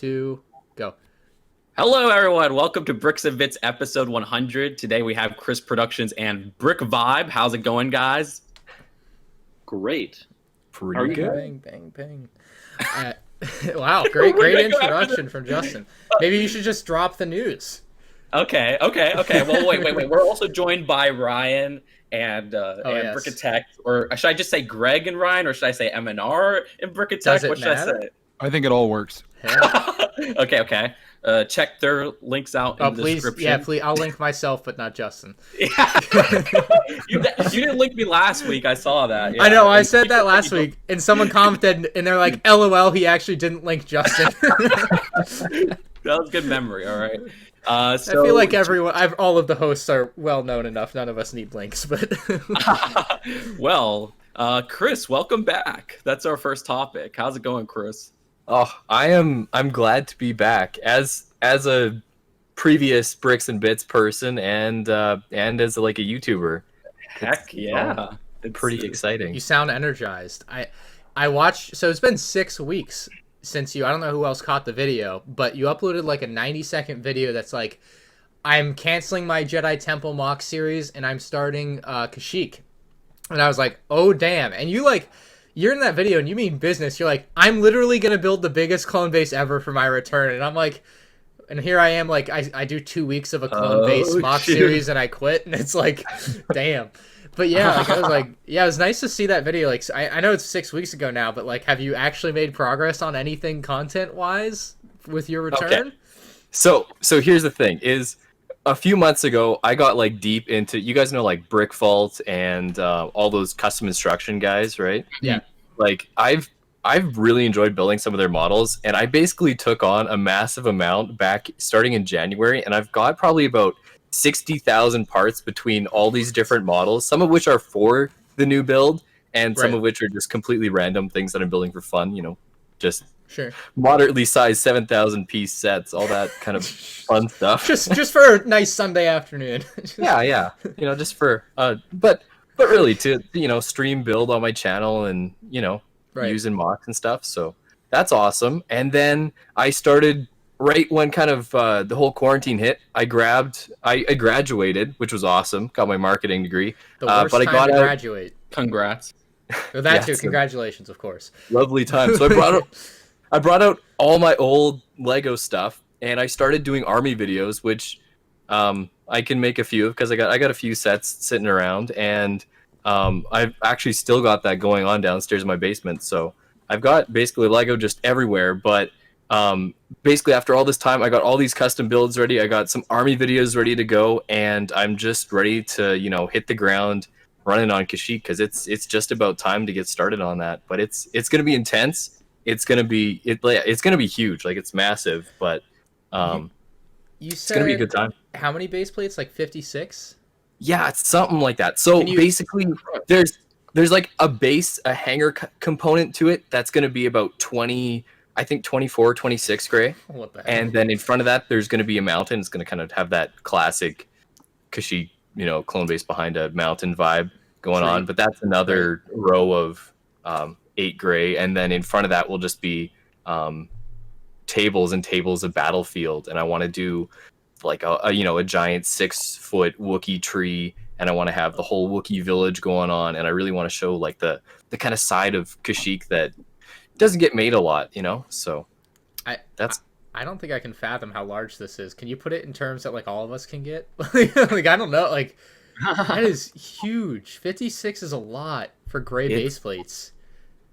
2, go. Hello, everyone. Welcome to Bricks and Bits episode 100. Today we have Krisproductions and Brick Vibe. How's it going, guys? Great. Pretty good. Bang, bang, bang. Wow, great introduction from Justin. Maybe you should just drop the news. Okay. Well, wait. We're also joined by Ryan and yes. Brickatech. Or should I just say Greg and Ryan, or should I say M&R and Brickatech? What should I say? I think it all works. Yeah. Okay. Check their links out in the description. Yeah, please. I'll link myself, but not Justin. Yeah. you didn't link me last week. I saw that. Yeah. I know. I said that last week, and someone commented, and they're like, "LOL, he actually didn't link Justin." That was good memory. All right. I feel like all of the hosts are well known enough. None of us need links, but well, Chris, welcome back. That's our first topic. How's it going, Chris? Oh, I'm glad to be back as a previous Bricks and Bits person and as like a YouTuber. Heck yeah. It's pretty exciting. You sound energized. I watched, so it's been 6 weeks since I don't know who else caught the video, but you uploaded like a 90-second video that's like, I'm canceling my Jedi Temple MOC series and I'm starting Kashyyyk. And I was like, oh damn. And you're in that video and you mean business. You're like, I'm literally going to build the biggest clone base ever for my return. And I'm like, and here I am, like, I do 2 weeks of a clone base MOC series and I quit. And it's like, damn. But yeah, like, I was like, yeah, it was nice to see that video. Like, I know it's 6 weeks ago now, but like, have you actually made progress on anything content-wise with your return? Okay. So here's the thing is, a few months ago, I got like deep into, you guys know, like Brick Vault and all those custom instruction guys, right? Yeah. Like I've really enjoyed building some of their models, and I basically took on a massive amount back starting in January, and I've got probably about 60,000 parts between all these different models, some of which are for the new build, and some of which are just completely random things that I'm building for fun, you know, just sure, moderately moderately sized 7,000 piece sets, all that kind of fun stuff. just for a nice Sunday afternoon. yeah, you know, just for but really to, you know, stream build on my channel and, you know, using MOCs and stuff. So that's awesome. And then I started right when kind of the whole quarantine hit. I graduated, which was awesome. Got my marketing degree. The worst but I time got to out. graduate. Congrats. Well, that too. Congratulations, of course. Lovely time. So I brought out all my old Lego stuff, and I started doing army videos, which I can make a few of because I got a few sets sitting around, and I've actually still got that going on downstairs in my basement. So I've got basically Lego just everywhere. But basically after all this time, I got all these custom builds ready. I got some army videos ready to go, and I'm just ready to, you know, hit the ground running on Kashyyyk because it's just about time to get started on that. But it's gonna be intense. It's gonna be huge. Like, it's massive, but it's gonna be a good time. How many base plates? Like 56? Yeah, it's something like that. So basically, there's like a hanger component to it that's gonna be about 20, I think 24, 26 gray. What the heck? And then in front of that, there's gonna be a mountain. It's gonna kind of have that classic Kashyyyk, you know, clone base behind a mountain vibe going on. But that's another row of 8 gray, and then in front of that will just be tables and tables of battlefield. And I want to do like a giant 6-foot Wookiee tree, and I want to have the whole Wookiee village going on, and I really want to show like the kind of side of Kashyyyk that doesn't get made a lot, you know. So I don't think I can fathom how large this is. Can you put it in terms that like all of us can get? Like, I don't know. Like, that is huge. 56 is a lot for gray base plates.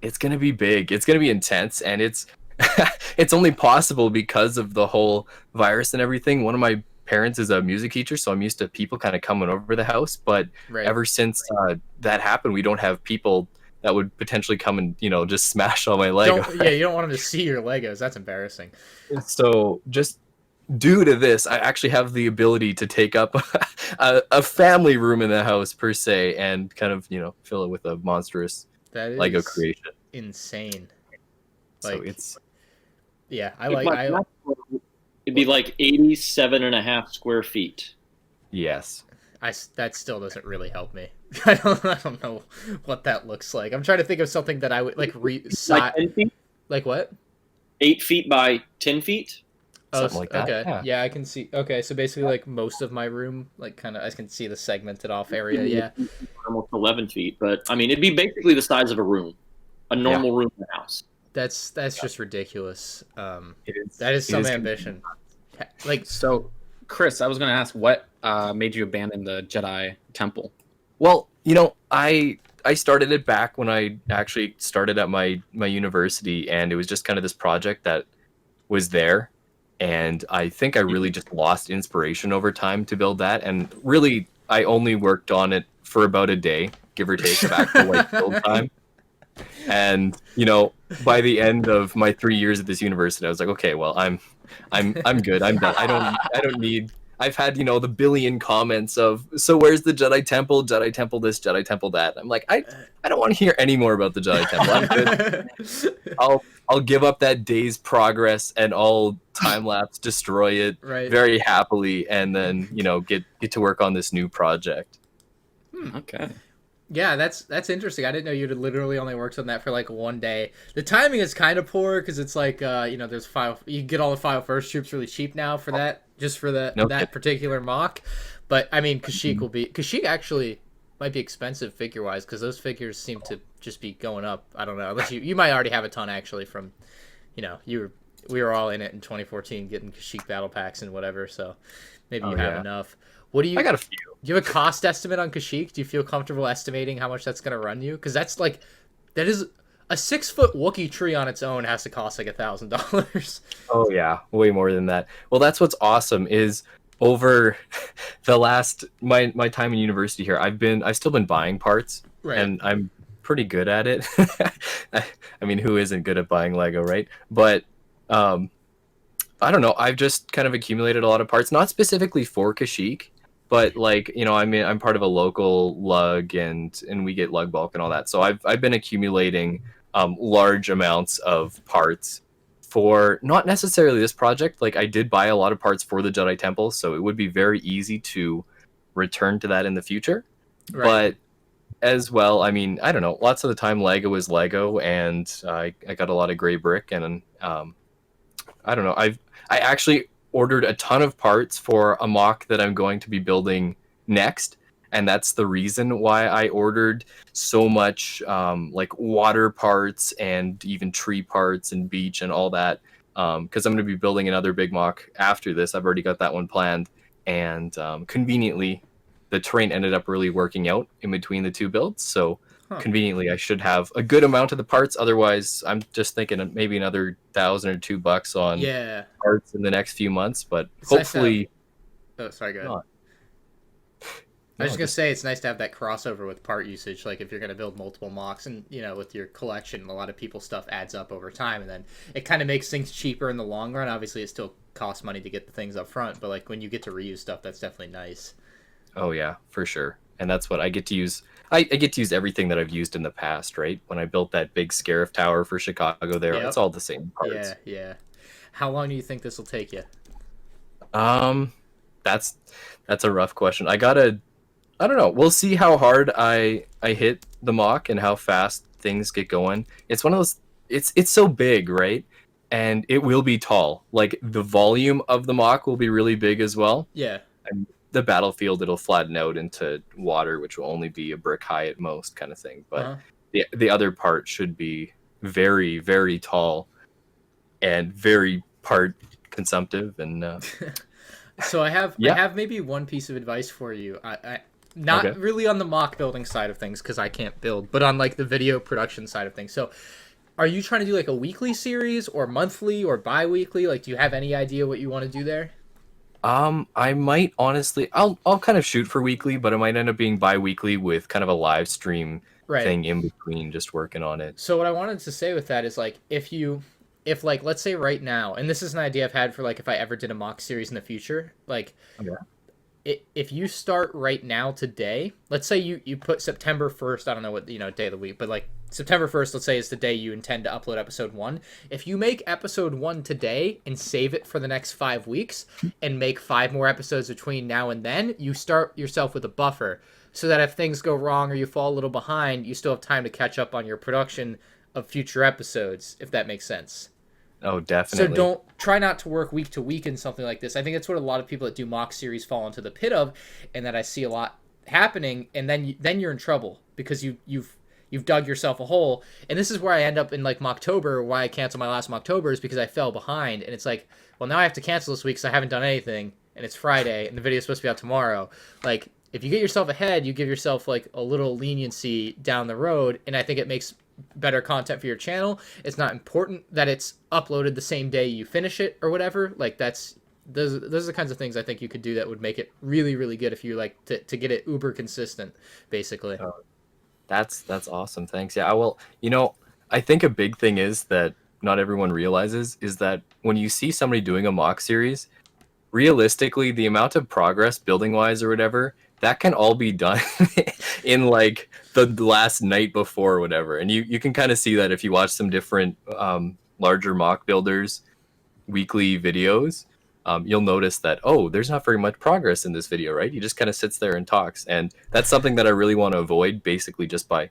It's gonna be big. It's gonna be intense, and it's only possible because of the whole virus and everything. One of my parents is a music teacher, so I'm used to people kind of coming over the house. But ever since that happened, we don't have people that would potentially come and, you know, just smash all my Lego. You don't want them to see your Legos. That's embarrassing. So just due to this, I actually have the ability to take up a family room in the house per se, and kind of, you know, fill it with a monstrous Lego creation. Insane. Like, so it's it'd be like 87.5 square feet. Yes. That still doesn't really help me. I don't know what that looks like. I'm trying to think of something that I would like Like 10 feet? Like what? 8 feet by 10 feet. Something like that. Okay. Yeah. I can see. Okay, so basically, like most of my room, like kind of, I can see the segmented off area. Yeah. Almost 11 feet, but I mean, it'd be basically the size of a room, a normal room in the house. That's just ridiculous. It is. That is it some is ambition. Like, So, Chris, I was going to ask, what made you abandon the Jedi Temple? Well, I started it back when I actually started at my university, and it was just kind of this project that was there, and I think I really just lost inspiration over time to build that, and really I only worked on it for about a day, give or take, of actual like build time. And by the end of my 3 years at this university, I was like, okay, well, I'm good. I'm done. I don't need. I've had the billion comments of, so where's the Jedi Temple? Jedi Temple this, Jedi Temple that. I'm like, I don't want to hear any more about the Jedi Temple. I'm good. I'll give up that day's progress and I'll time lapse destroy it very happily, and then get to work on this new project. Okay. yeah, that's interesting. I didn't know you'd literally only worked on that for like one day. The timing is kind of poor because it's like, there's you can get all the File First troops really cheap now for that, just for that particular mock. But I mean, Kashyyyk actually might be expensive figure wise because those figures seem to just be going up. I don't know, unless you might already have a ton actually from, we were all in it in 2014 getting Kashyyyk battle packs and whatever. So maybe you have enough. What do you? I got a few. Do you have a cost estimate on Kashyyyk? Do you feel comfortable estimating how much that's going to run you? Because that is a 6-foot Wookiee tree on its own has to cost like $1,000. Oh yeah, way more than that. Well, that's what's awesome is over the last my time in university here, I've still been buying parts, and I'm pretty good at it. I mean, who isn't good at buying Lego, right? But I don't know. I've just kind of accumulated a lot of parts, not specifically for Kashyyyk, but like I'm part of a local lug, and we get lug bulk and all that. So I've been accumulating large amounts of parts for not necessarily this project. Like I did buy a lot of parts for the Jedi Temple, so it would be very easy to return to that in the future. But as well, I mean, I don't know. Lots of the time, Lego is Lego, and I got a lot of gray brick, and I don't know. I actually ordered a ton of parts for a mock that I'm going to be building next, and that's the reason why I ordered so much like water parts and even tree parts and beach and all that, because I'm going to be building another big mock after this. I've already got that one planned, and conveniently the terrain ended up really working out in between the two builds, so conveniently I should have a good amount of the parts. Otherwise I'm just thinking maybe another $1,000 or $2 on parts in the next few months, but it's hopefully sorry, go ahead. Not. I was just gonna say it's nice to have that crossover with part usage. Like if you're gonna build multiple mocks, and with your collection, a lot of people's stuff adds up over time, and then it kind of makes things cheaper in the long run. Obviously, it still costs money to get the things up front, but like when you get to reuse stuff, that's definitely nice. Oh yeah, for sure. And that's what I get to use. I get to use everything that I've used in the past, right? When I built that big Scarif Tower for Chicago there, it's all the same parts. Yeah. How long do you think this will take you? That's a rough question. I don't know. We'll see how hard I hit the mock and how fast things get going. It's one of those, it's so big, right? And it will be tall. Like the volume of the mock will be really big as well. Yeah. And the battlefield, it'll flatten out into water, which will only be a brick high at most, kind of thing. But the other part should be very, very tall and very part consumptive. And so I have maybe one piece of advice for you. I not really on the mock building side of things because I can't build, but on like the video production side of things. So are you trying to do like a weekly series or monthly or bi-weekly? Like, do you have any idea what you want to do there? I might honestly, I'll kind of shoot for weekly, but it might end up being bi-weekly with kind of a live stream thing in between, just working on it. So what I wanted to say with that is like, if like, let's say right now, and this is an idea I've had for like, if I ever did a mock series in the future, like if you start right now today, let's say you put September 1st, I don't know what, day of the week, but like September 1st, let's say, is the day you intend to upload episode 1. If you make episode 1 today and save it for the next 5 weeks and make 5 more episodes between now and then, you start yourself with a buffer so that if things go wrong or you fall a little behind, you still have time to catch up on your production of future episodes, if that makes sense. Oh, definitely. So don't try not to work week to week in something like this. I think that's what a lot of people that do mock series fall into the pit of, and that I see a lot happening. And then you're in trouble because you've dug yourself a hole. And this is where I end up in like Mocktober. Why I cancel my last Mocktober is because I fell behind, and it's like, well, now I have to cancel this week because I haven't done anything, and it's Friday, and the video's supposed to be out tomorrow. Like, if you get yourself ahead, you give yourself like a little leniency down the road, and I think it makes better content for your channel. It's not important that it's uploaded the same day you finish it or whatever. Like, those are the kinds of things I think you could do that would make it really, really good if you like to get it uber consistent, basically. Oh, that's awesome. Thanks. Yeah, well, I think a big thing is that not everyone realizes is that when you see somebody doing a mock series, realistically, the amount of progress building wise or whatever, that can all be done in like the last night before or whatever. And you can kind of see that if you watch some different larger mock builders weekly videos, you'll notice that, oh, there's not very much progress in this video, right? He just kind of sits there and talks. And that's something that I really want to avoid, basically just by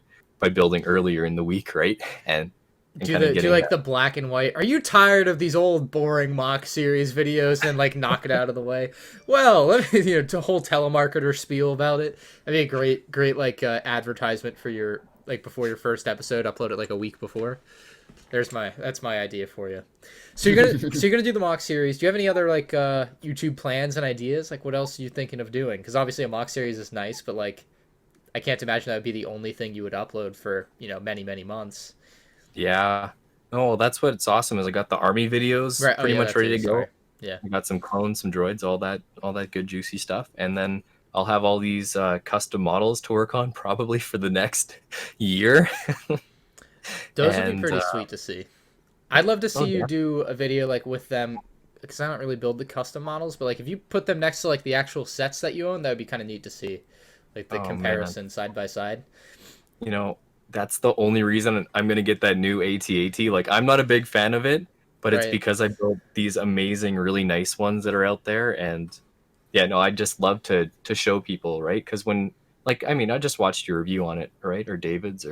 building earlier in the week, right? And do like the black and white. Are you tired of these old boring mock series videos and like knock it out of the way? Well, let me, a whole telemarketer spiel about it. I mean, great like advertisement for your like before your first episode. Upload it like a week before. That's my idea for you. So you're gonna do the mock series. Do you have any other like YouTube plans and ideas? Like, what else are you thinking of doing? Because obviously a mock series is nice, but like I can't imagine that would be the only thing you would upload for many months. Yeah. Oh, that's what's awesome is I got the army videos pretty much ready to go. Sorry. Yeah. I got some clones, some droids, all that good juicy stuff. And then I'll have all these custom models to work on probably for the next year. Those would be pretty sweet to see. I'd love to see you do a video like with them, because I don't really build the custom models, but like if you put them next to like the actual sets that you own, that would be kind of neat to see. Like the comparison side by side. That's the only reason I'm going to get that new AT-AT. Like, I'm not a big fan of it, but it's because I built these amazing, really nice ones that are out there. And yeah, no, I just love to show people, right? Because when, like, I mean, I just watched your review on it, right? Or David's,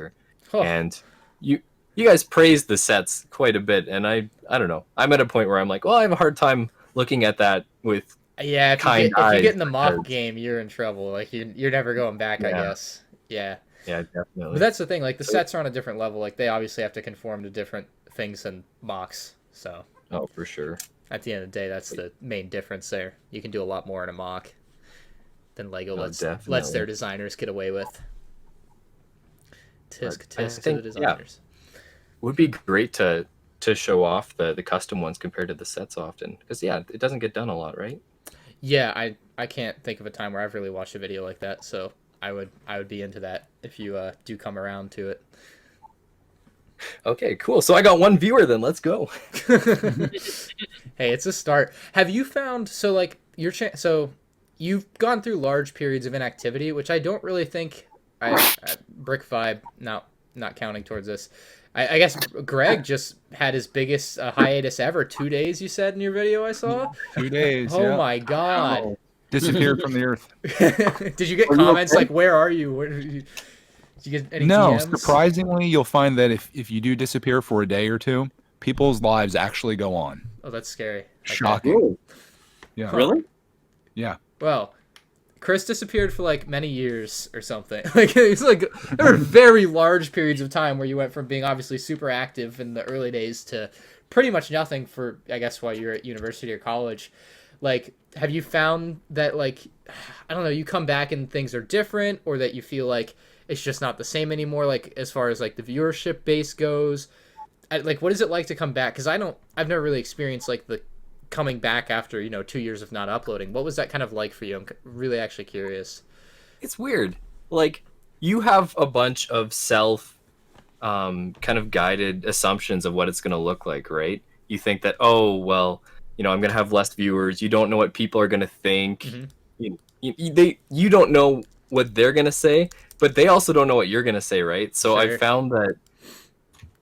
and you guys praised the sets quite a bit. And I don't know. I'm at a point where I'm like, well, I have a hard time looking at that with if you get in the mock game, you're in trouble. Like, you're never going back, I guess. Yeah. Yeah, definitely. But that's the thing. Like, the sets are on a different level. Like, they obviously have to conform to different things than mocks. So. Oh, for sure. At the end of the day, that's the main difference there. You can do a lot more in a mock than LEGO lets their designers get away with. Tisk to the designers. Yeah. Would be great to show off the custom ones compared to the sets often. Because, it doesn't get done a lot, right? Yeah, I can't think of a time where I've really watched a video like that, so I would be into that if you do come around to it. Okay, cool. So I got one viewer then. Let's go. Hey, it's a start. Have you found so you've gone through large periods of inactivity, which I don't really think Brick Vibe not counting towards this. I guess Greg just had his biggest hiatus ever. 2 days, you said in your video I saw. 2 days. Oh my god. Wow. Disappeared from the earth. Did you get comments like, where are you? Did you get any DMs? Surprisingly, you'll find that if you do disappear for a day or two, people's lives actually go on. Oh, that's scary. Shocking. Ooh. Yeah. Really? Yeah. Well, Chris disappeared for like many years or something. Like, it's like there were very large periods of time where you went from being obviously super active in the early days to pretty much nothing for, I guess, while you're at university or college. Like, have you found that, like, I don't know, you come back and things are different, or that you feel like it's just not the same anymore, like, as far as, like, the viewership base goes? Like, what is it like to come back? Because I've never really experienced, like, the coming back after, 2 years of not uploading. What was that kind of like for you? I'm really actually curious. It's weird. Like, you have a bunch of self kind of guided assumptions of what it's going to look like, right? You think that, oh, well, I'm going to have less viewers. You don't know what people are going to think. Mm-hmm. You don't know what they're going to say, but they also don't know what you're going to say, right? So Sure. I found that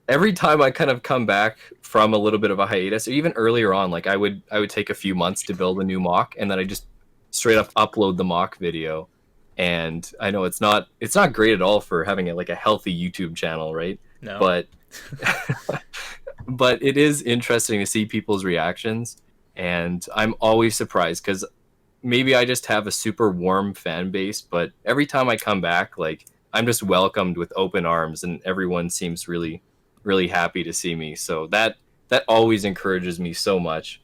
every time I kind of come back from a little bit of a hiatus, or even earlier on, like I would take a few months to build a new mock, and then I just straight up upload the mock video. And I know it's not great at all for having like a healthy YouTube channel, right? No. But but it is interesting to see people's reactions, and I'm always surprised because maybe I just have a super warm fan base, but every time I come back, like I'm just welcomed with open arms, and everyone seems really, really happy to see me. So that always encourages me so much.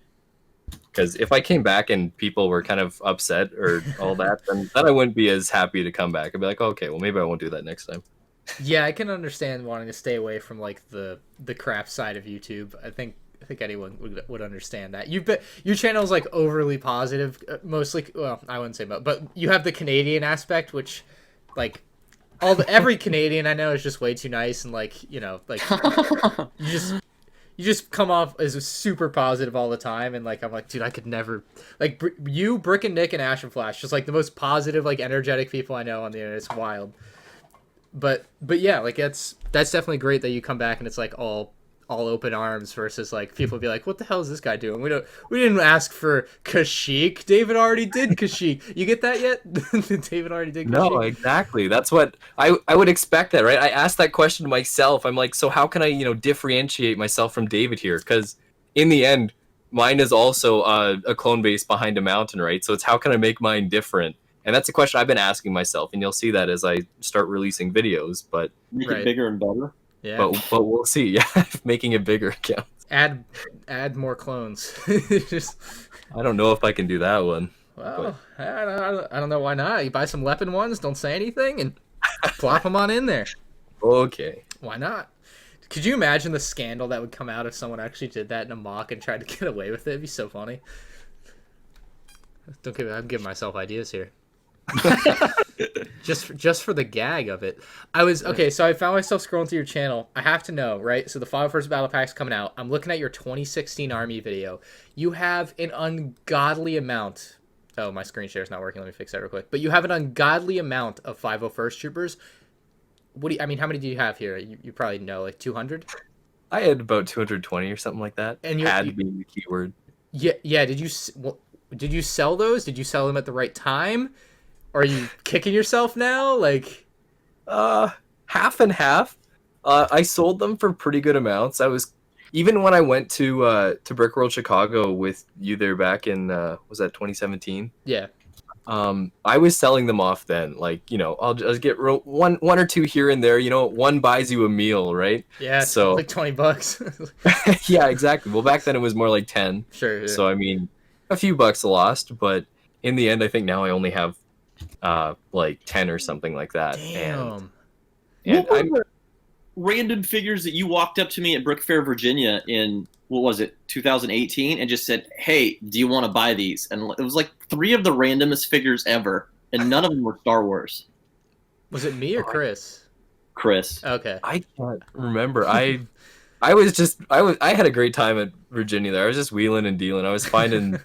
Because if I came back and people were kind of upset or all that, then I wouldn't be as happy to come back. I'd be like, okay, well maybe I won't do that next time. Yeah, I can understand wanting to stay away from like the crap side of YouTube. I think anyone would understand that. Your channel is like overly positive, mostly. Well, I wouldn't say, but you have the Canadian aspect, which like every Canadian I know is just way too nice, and like like you just come off as super positive all the time, and like I'm like, dude, I could never like Brick and Nick and Ash and Flash, just like the most positive, like energetic people I know on the internet. It's wild. But yeah, like that's definitely great that you come back and it's like all open arms versus like people be like, what the hell is this guy doing? We didn't ask for Kashyyyk. David already did Kashyyyk. You get that yet? David already did Kashyyyk. No, exactly. That's what I would expect that, right? I asked that question to myself. I'm like, so how can I, differentiate myself from David here? Because in the end, mine is also a clone base behind a mountain, right? So it's how can I make mine different? And that's a question I've been asking myself, and you'll see that as I start releasing videos. But Make it bigger and better. Yeah. But we'll see. Yeah, making it bigger counts. Add more clones. Just, I don't know if I can do that one. well, I don't know why not. You buy some weapon ones, don't say anything, and plop them on in there. Okay. Why not? Could you imagine the scandal that would come out if someone actually did that in a mock and tried to get away with it? It'd be so funny. I'm giving myself ideas here. just for the gag of it. So I found myself scrolling through your channel. I have to know, right? So the 5 first battle pack's coming out. I'm looking at your 2016 army video. You have an ungodly amount. Oh, my screen share is not working. Let me fix that real quick. But you have an ungodly amount of 501st troopers. How many do you have here? You probably know, like 200? I had about 220 or something like that. And had being the keyword. Yeah. Did you sell those? Did you sell them at the right time? Are you kicking yourself now? Like, half and half. I sold them for pretty good amounts. Even when I went to Brick World Chicago with you there back in was that 2017? Yeah. I was selling them off then. Like, I'll just get one or two here and there. One buys you a meal, right? Yeah. So like $20. yeah, exactly. Well, back then it was more like 10. Sure. Yeah. So I mean, a few bucks lost, but in the end, I think now I only have like 10 or something like that. Damn. And what were the random figures that you walked up to me at Brick Fair, Virginia in, 2018, and just said, hey, do you want to buy these? And it was like 3 of the randomest figures ever, and none of them were Star Wars. Was it me or Chris? Chris. Okay. I can't remember. I had a great time at Virginia there. I was just wheeling and dealing. I was finding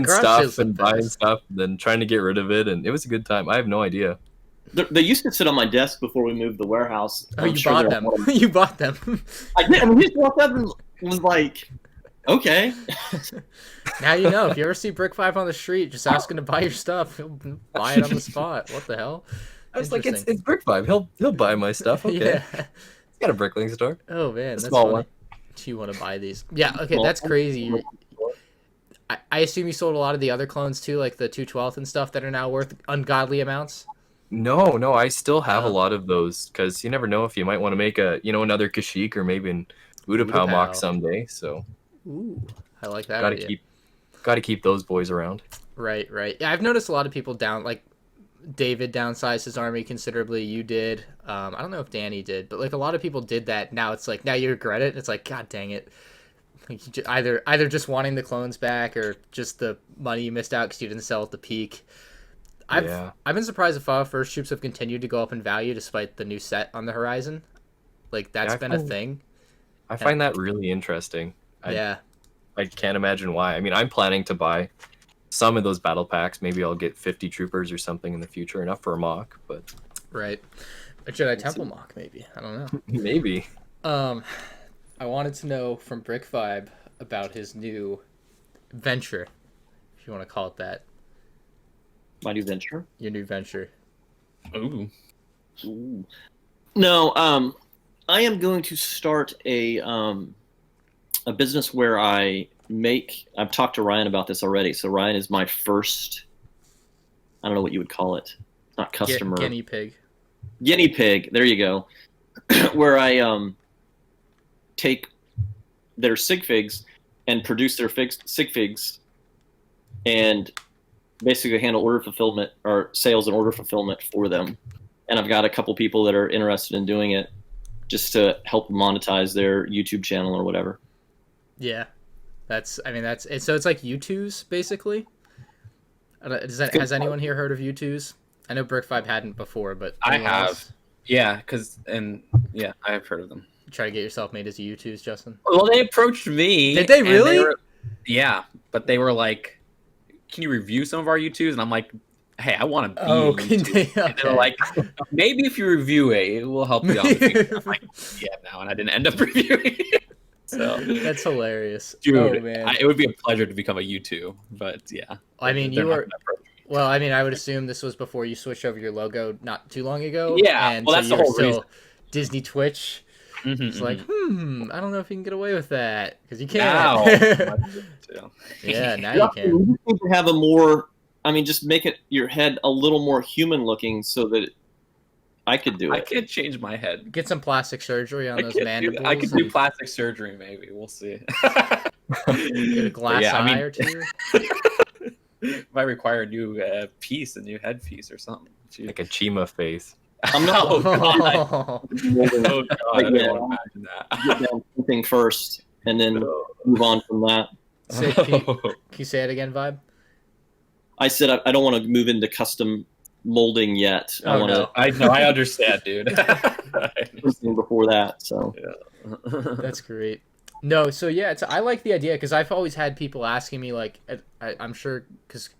stuff and buying stuff and then trying to get rid of it, and it was a good time. I have no idea. They used to sit on my desk before we moved the warehouse. Oh, you bought them. You bought them. I did. I mean, he just walked up and was like, okay. Now you know. If you ever see Brick Vibe on the street, just ask him to buy your stuff. He'll buy it on the spot. What the hell? I was like, it's Brick Vibe. He'll buy my stuff. Okay. Yeah. He's got a Brickling store. Oh man, that's small funny. one. Do you want to buy these? Yeah. Okay, that's crazy. I assume you sold a lot of the other clones too, like the 212th and stuff that are now worth ungodly amounts. No, I still have a lot of those because you never know if you might want to make another Kashyyyk or maybe an Utapau mock someday. So, ooh, I like that. Got to keep those boys around. Right. Yeah, I've noticed a lot of people like David downsized his army considerably. You did. I don't know if Danny did, but like a lot of people did that. Now it's like now you regret it. It's like God dang it. Like either just wanting the clones back or just the money you missed out because you didn't sell at the peak. I've been surprised if first troops have continued to go up in value despite the new set on the horizon. Like that's been a thing. I find that really interesting. I can't imagine why. I mean, I'm planning to buy some of those battle packs. Maybe I'll get 50 troopers or something in the future, enough for a mock. But right, a Jedi Temple mock maybe. I don't know. Maybe. I wanted to know from Brick Vibe about his new venture, if you want to call it that. My new venture? Your new venture. Ooh. No, I am going to start a business where I've talked to Ryan about this already. So Ryan is my first, I don't know what you would call it. Not customer. Guinea pig. Guinea pig. There you go. Where I take their sig figs and produce their sig figs and basically handle order fulfillment or sales and order fulfillment for them. And I've got a couple people that are interested in doing it just to help monetize their YouTube channel or whatever. Yeah. So it's like U2s basically. Has anyone here heard of U2s? I know Brick Vibe hadn't before, but I anyone have. else? Yeah, I have heard of them. Try to get yourself made as U2s, Justin. Well, they approached me. Did they really? Yeah, but they were like, "Can you review some of our U2s?" And I'm like, "Hey, I want to be." Oh, a U2. And they're like, "Maybe if you review it will help you out." I'm like, "Yeah, no," and I didn't end up reviewing it. So that's hilarious, dude. Oh, man. It would be a pleasure to become a U2, but yeah. I mean, they're you not were. gonna approach me. Well, I mean, I would assume this was before you switched over your logo not too long ago. Yeah, and well, so that's you the were whole still reason. Disney Twitch. Mhm, It's like, I don't know if you can get away with that because you Now. can't. Yeah, now you can. You need to have a more, just make your head a little more human looking so that I could do it. I can't change my head. Get some plastic surgery on those mandibles. I could do plastic surgery, maybe. We'll see. Get a glass eye or two. Might require a new piece, a new headpiece or something. Jeez. Like a Chima face. I'm not. Oh, God. Oh, Oh, God. I don't Yeah. want to imagine Get down something first and then move on from that. Can you say it again, Vibe? I said I don't want to move into custom molding yet. I Oh, want no. I know, I understand, dude. something before that. So That's great. No, so yeah, I like the idea because I've always had people asking me like, I'm sure because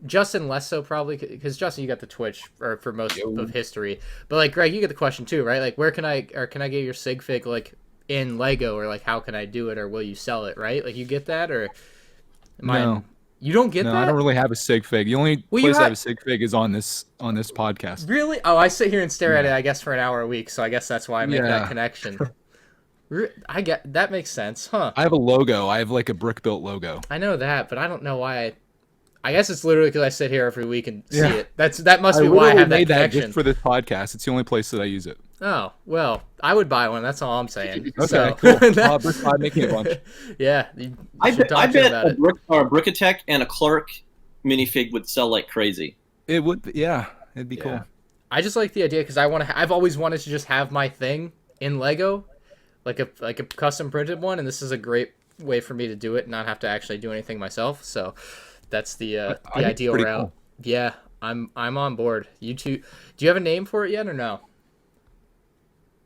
Justin less so probably because Justin, you got the Twitch for most of history, but like Greg, you get the question too, right? Like, can I get your sig fig like in Lego or like how can I do it or will you sell it, right? Like you get that or No. You don't get No, that? I don't really have a sig fig. The only Well, you place I ha- have a sig fig is on this podcast. Really? Oh, I sit here and stare at it, I guess, for an hour a week, so I guess that's why I make that Yeah. connection. I get that makes sense, huh? I have a logo. I have like a brick built logo. I know that, but I don't know why. I guess it's literally because I sit here every week and see Yeah. it. That must I be why I literally have that made that connection. just for this podcast. It's the only place that I use it. Oh well, I would buy one. That's all I'm saying. Okay, So, cool. Brick Vibe, make me a bunch. Yeah, I should talk to you bet about a it. Brickatech and a Clark minifig would sell like crazy. It would, yeah, it'd be cool. I just like the idea because I've always wanted to just have my thing in Lego, like a custom printed one, and this is a great way for me to do it and not have to actually do anything myself. So that's the I think it's ideal pretty route. cool. Yeah, I'm on board. You two, do you have a name for it yet or no?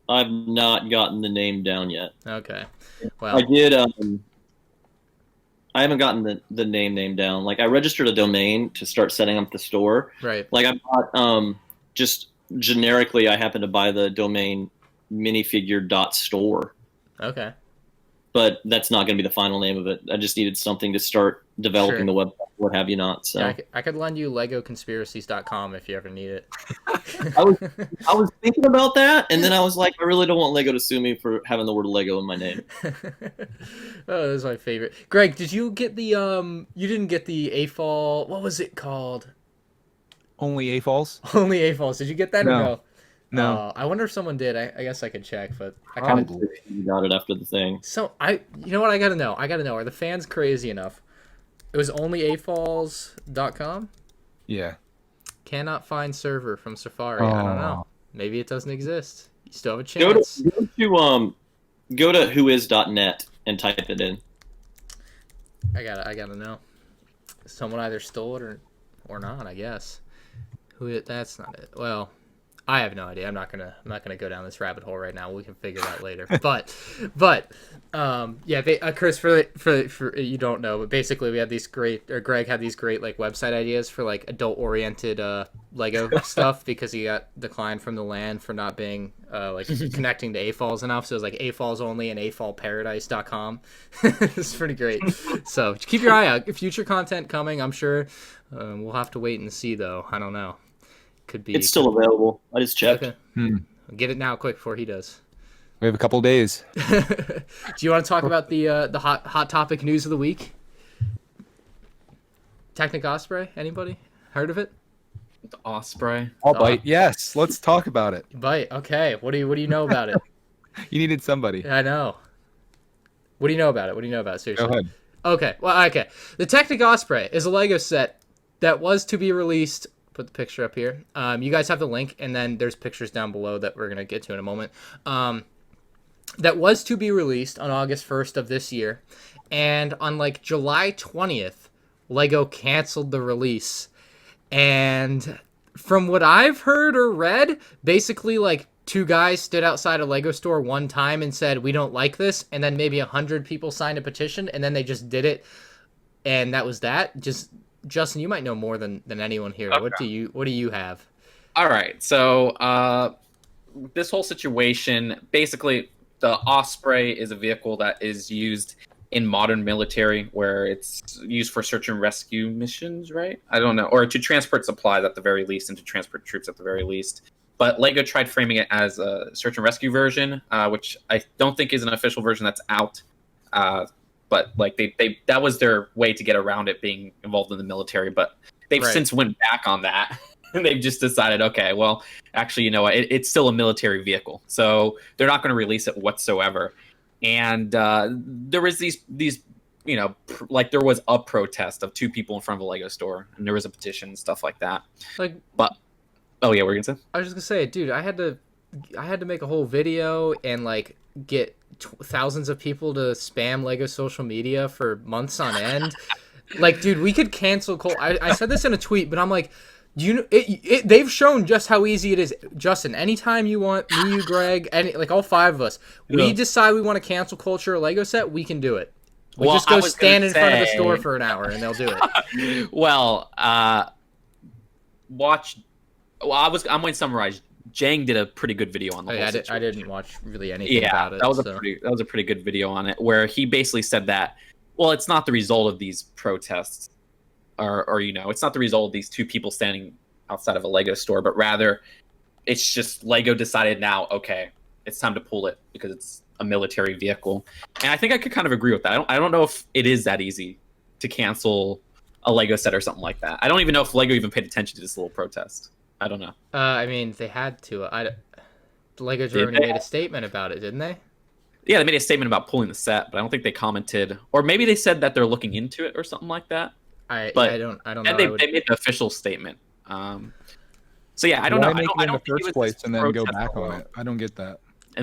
I've not gotten the name down yet. Okay, I well, did. I haven't gotten the name down. Like I registered a domain to start setting up the store. right. Like I bought just generically, I happened to buy the domain minifigure.store, Okay. but that's not going to be the final name of it. I just needed something to start developing Sure. the website, what have you not. So Yeah, I could lend you legoconspiracies.com if you ever need it. I was thinking about that, and then I was like, I really don't want Lego to sue me for having the word Lego in my name. Oh, that's my favorite. Greg, did you get the you didn't get the AFOL, what was it called? Only A-Falls? Only AFOLs. Did you get that or No. no? No. I wonder if someone did. I guess I could check, but I kind of Probably. You got it after the thing. you know what I gotta know? Are the fans crazy enough? It was only AFOLs.com? Yeah. Cannot find server from Safari. I don't know. Oh. Maybe it doesn't exist. You still have a Go chance. go to whois.net and type it in. I gotta know. Someone either stole it or not, I guess. That's not it. Well, I have no idea. I'm not gonna go down this rabbit hole right now. We can figure that later. But yeah, Chris, for you don't know, but basically we had these Greg had these great like website ideas for like adult oriented Lego stuff because he got declined from the land for not being like connecting to AFOLs enough. So it was like AFOLs only and AFOLparadise.com. It's pretty great. So keep your eye out. Future content coming, I'm sure. We'll have to wait and see though. I don't know. Could be. It's still available. I just checked. Okay. Get it now, quick, before he does. We have a couple days. Do you want to talk about the hot topic news of the week? Technic Osprey? Anybody heard of it? The Osprey. I'll bite. Yes, let's talk about it. Bite. Okay. What do you know about it? You needed somebody. I know. What do you know about it? What do you know about it? Seriously. Go ahead. Okay. Well, okay. The Technic Osprey is a LEGO set that was to be released. Put the picture up here. You guys have the link, and then there's pictures down below that we're gonna get to in a moment. That was to be released on August 1st of this year, and on like July 20th, LEGO canceled the release. And from what I've heard or read, basically like 2 guys stood outside a LEGO store one time and said, "We don't like this," and then maybe 100 people signed a petition, and then they just did it, and that was that. Just Justin, you might know more than anyone here. Okay. What do you have? All right. So this whole situation, basically, the Osprey is a vehicle that is used in modern military, where it's used for search and rescue missions, right? I don't know, or to transport supplies at the very least, and to transport troops at the very least. But LEGO tried framing it as a search and rescue version, which I don't think is an official version that's out. But like they that was their way to get around it being involved in the military. But they've since went back on that. And they've just decided, okay, well, actually, you know what? It's still a military vehicle, so they're not going to release it whatsoever. And there was these, you know, like there was a protest of 2 people in front of a LEGO store, and there was a petition and stuff like that. Like, but oh yeah, what were you gonna say? I was just gonna say, dude, I had to make a whole video and like get thousands of people to spam LEGO social media for months on end. Like, dude, we could cancel Cole. I said this in a tweet, but I'm like, they've shown just how easy it is. Justin, anytime you want, me, you, Greg, like all 5 of us, we decide we want to cancel Culture or LEGO set, we can do it. We just go stand in front of the store for an hour and they'll do it. Well, I'm going to summarize. Jang did a pretty good video on the whole situation. I didn't watch really anything about it. That was a pretty good video on it, where he basically said that, well, it's not the result of these protests. Or you know, it's not the result of these 2 people standing outside of a LEGO store, but rather it's just LEGO decided now, okay, it's time to pull it because it's a military vehicle. And I think I could kind of agree with that. I don't know if it is that easy to cancel a LEGO set or something like that. I don't even know if LEGO even paid attention to this little protest. I don't know. I mean, they had to. The LEGO already made a statement about it, didn't they? Yeah, they made a statement about pulling the set, but I don't think they commented, or maybe they said that they're looking into it or something like that. I don't know. And they made the official statement. So yeah, I don't know. Why make it in the first place and then go back on it? I don't get that.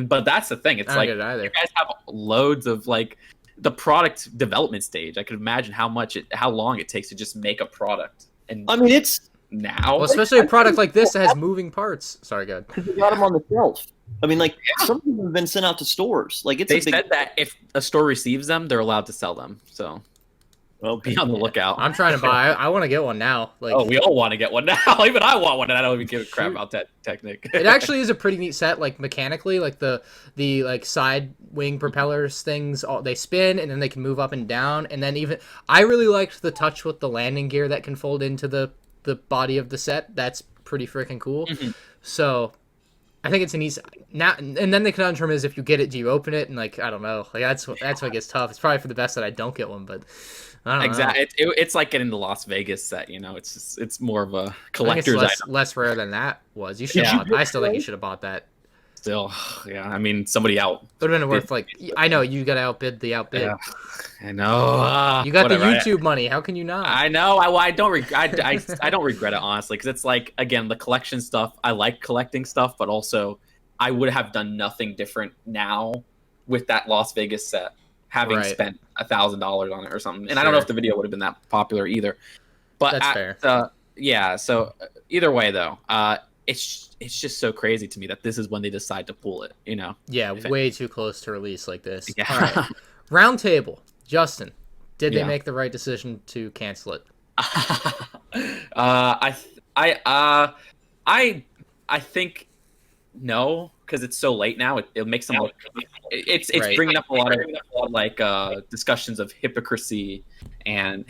But that's the thing. It's like you guys have loads of like the product development stage. I could imagine how long it takes to just make a product. And I mean, it's now, well, especially a product like this that has moving parts. Sorry, go ahead. Because you got them on the shelf. I mean, like some of them have been sent out to stores. Like they said that if a store receives them, they're allowed to sell them. So. Well, be on the lookout. I'm trying to buy. I want to get one now. Like, we all want to get one now. Even I want one, and I don't even give a crap about that Technic. It actually is a pretty neat set. Like mechanically, like the like side wing propellers things, they spin and then they can move up and down. And then even I really liked the touch with the landing gear that can fold into the body of the set. That's pretty freaking cool. Mm-hmm. So I think it's an easy now. And then the conundrum is, if you get it, do you open it? And like, I don't know. Like that's what gets tough. It's probably for the best that I don't get one, but. Exactly, it's like getting the Las Vegas set. You know, it's more of a collector's item. Less rare than that was. You should. I still think you should have bought that. Still, yeah. I mean, somebody out. Would have been worth like. I know you got to outbid the outbid. Yeah, I know. You got the YouTube money. How can you not? I know. I don't regret. I don't regret it, honestly, because it's like, again, the collection stuff. I like collecting stuff, but also I would have done nothing different now with that Las Vegas set, having spent $1,000 on it or something. And I don't know if the video would have been that popular either. But that's fair. Yeah. So either way, though, it's just so crazy to me that this is when they decide to pull it. You know? Yeah, way too close to release like this. Yeah. All right. Round table. Justin, did they make the right decision to cancel it? I think no, because it's so late now. It makes them look. It's bringing up a lot of like discussions of hypocrisy and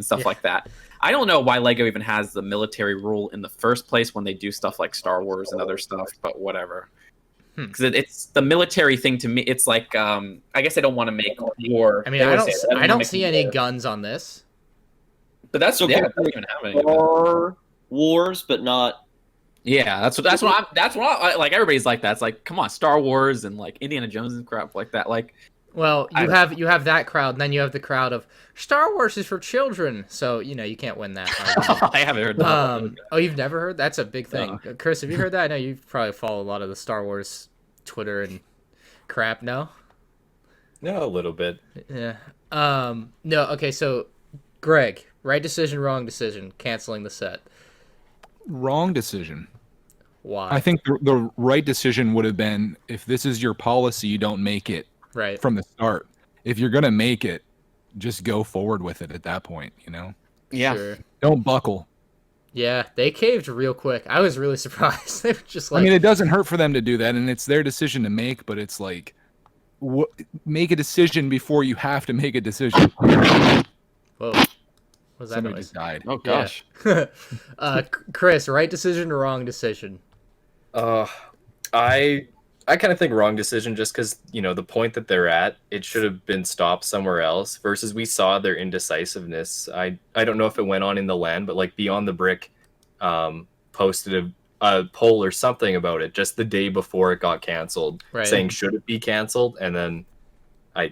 stuff like that. I don't know why LEGO even has the military rule in the first place when they do stuff like Star Wars and other stuff, but whatever. because it's the military thing to me. It's like I guess I don't want to make war. I mean, They I always don't, say that. I don't wanna see make any war. guns on this. But that's So yeah, can that's not even happening. Star Wars, but not. Yeah, that's what I like. Everybody's like that. It's like, come on, Star Wars and like Indiana Jones and crap like that. Like, Well, you have that crowd, and then you have the crowd of Star Wars is for children, so you can't win that argument. I haven't heard that. Oh, you've never heard? That's a big thing. Chris, have you heard that? I know you probably follow a lot of the Star Wars Twitter and crap. No. No, a little bit. Yeah. No. Okay. So, Greg, right decision, wrong decision, canceling the set. Wrong decision. Why? I think the right decision would have been, if this is your policy, you don't make it right from the start. If you're gonna make it, just go forward with it at that point. Yeah. Sure. Don't buckle. Yeah, they caved real quick. I was really surprised. They were just like, I mean, it doesn't hurt for them to do that, and it's their decision to make. But it's like, make a decision before you have to make a decision. whoa, what was that Somebody noise? just died. Oh gosh. Chris, right decision or wrong decision? I kind of think wrong decision, just because the point that they're at, it should have been stopped somewhere else. Versus we saw their indecisiveness. I don't know if it went on in the land, but like Beyond the Brick posted a poll or something about it just the day before it got canceled, Right. saying should it be canceled, and then I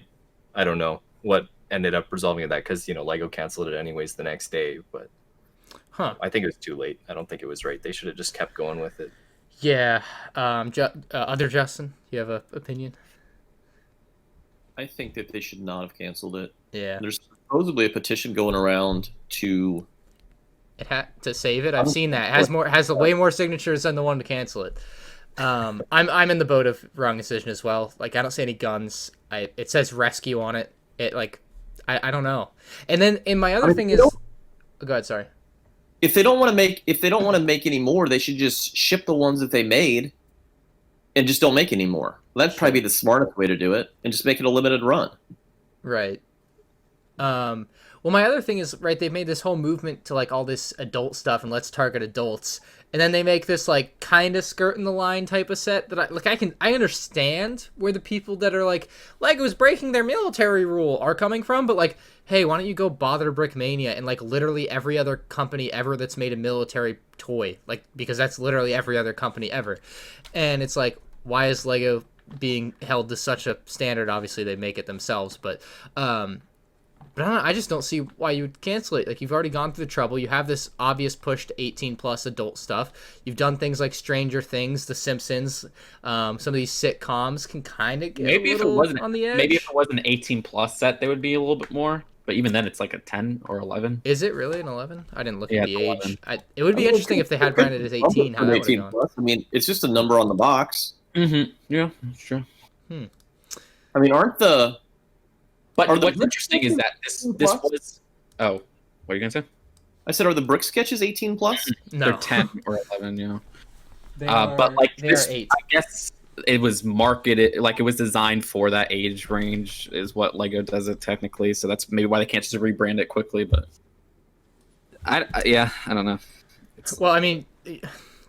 don't know what ended up resolving that, because Lego canceled it anyways the next day. But Huh. I think it was too late. I don't think it was right. They should have just kept going with it. Yeah. Other Justin, you have an opinion? I think that they should not have canceled it. Yeah. There's supposedly a petition going around to. It had to save it. I've seen that. It has way more signatures than the one to cancel it. I'm in the boat of wrong decision as well. Like, I don't see any guns. It says rescue on it. I don't know. And then in my other thing is, go ahead. Sorry. If they don't want to make any more, they should just ship the ones that they made, and just don't make any more. That'd probably be the smartest way to do it, and just make it a limited run. Right. Well, my other thing is, right, they've made this whole movement to like all this adult stuff and let's target adults. And then they make this like kind of skirting the line type of set that I understand where the people that are like Lego's breaking their military rule are coming from, but like, hey, why don't you go bother Brickmania and like literally every other company ever that's made a military toy, like, because that's literally every other company ever. And it's like, why is Lego being held to such a standard? Obviously they make it themselves, but I don't know, I just don't see why you would cancel it. Like, you've already gone through the trouble. You have this obvious push to 18 plus adult stuff. You've done things like Stranger Things, The Simpsons. Some of these sitcoms can kind of get Maybe a if it little wasn't on the edge. maybe if it was an 18 plus set, they would be a little bit more. But even then, it's like a 10 or 11. Is it really an 11? I didn't look Yeah, at the it's age. It would be interesting if they had branded as 18. How that would 18 have gone. plus. I mean, it's just a number on the box. Mm-hmm. Yeah, that's true. I mean, aren't the But Are the what's brick interesting is that this plus? was. Oh, what are you gonna say? I said, are the brick sketches 18 plus? No. They're 10 or 11. Yeah. They But like they this, are 8. I guess it was marketed like it was designed for that age range, is what Lego does it technically. So that's maybe why they can't just rebrand it quickly. But I don't know. Well, I mean,